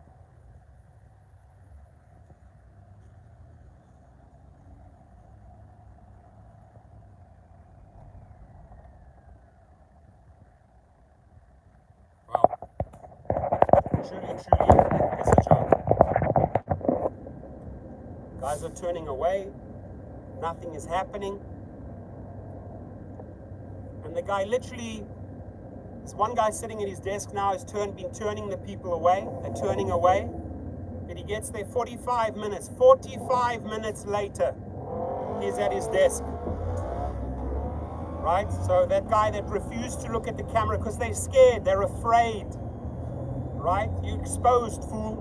Speaker 2: Wow. Truly, it's a joke. Guys are turning away. Nothing is happening. And the guy literally, there's one guy sitting at his desk now, has been turning the people away. They're turning away. But he gets there 45 minutes. 45 minutes later, he's at his desk. Right? So that guy that refused to look at the camera because they're scared, they're afraid. Right? You exposed, fool.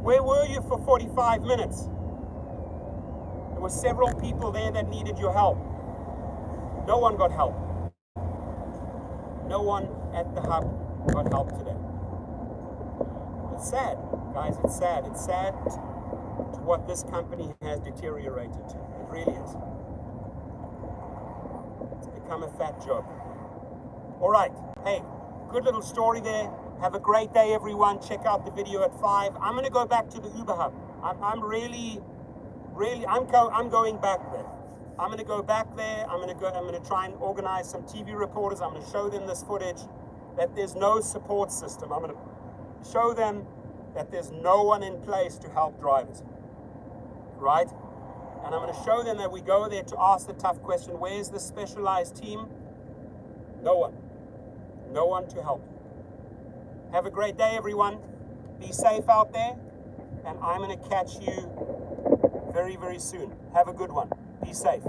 Speaker 2: Where were you for 45 minutes? There were several people there that needed your help. No one got help. No one at the hub got help today. It's sad, guys, it's sad. It's sad to what this company has deteriorated to. It really is. It's become a fat joke. All right, hey, good little story there. Have a great day, everyone. Check out the video at 5. I'm going to go back to the Uber hub. I'm going back there. I'm going to go back there. I'm going to try and organize some TV reporters. I'm going to show them this footage, that there's no support system. I'm going to show them that there's no one in place to help drivers, right? And I'm going to show them that we go there to ask the tough question, where's the specialized team? No one. No one to help. Have a great day, everyone. Be safe out there. And I'm going to catch you very, very soon. Have a good one. Be safe.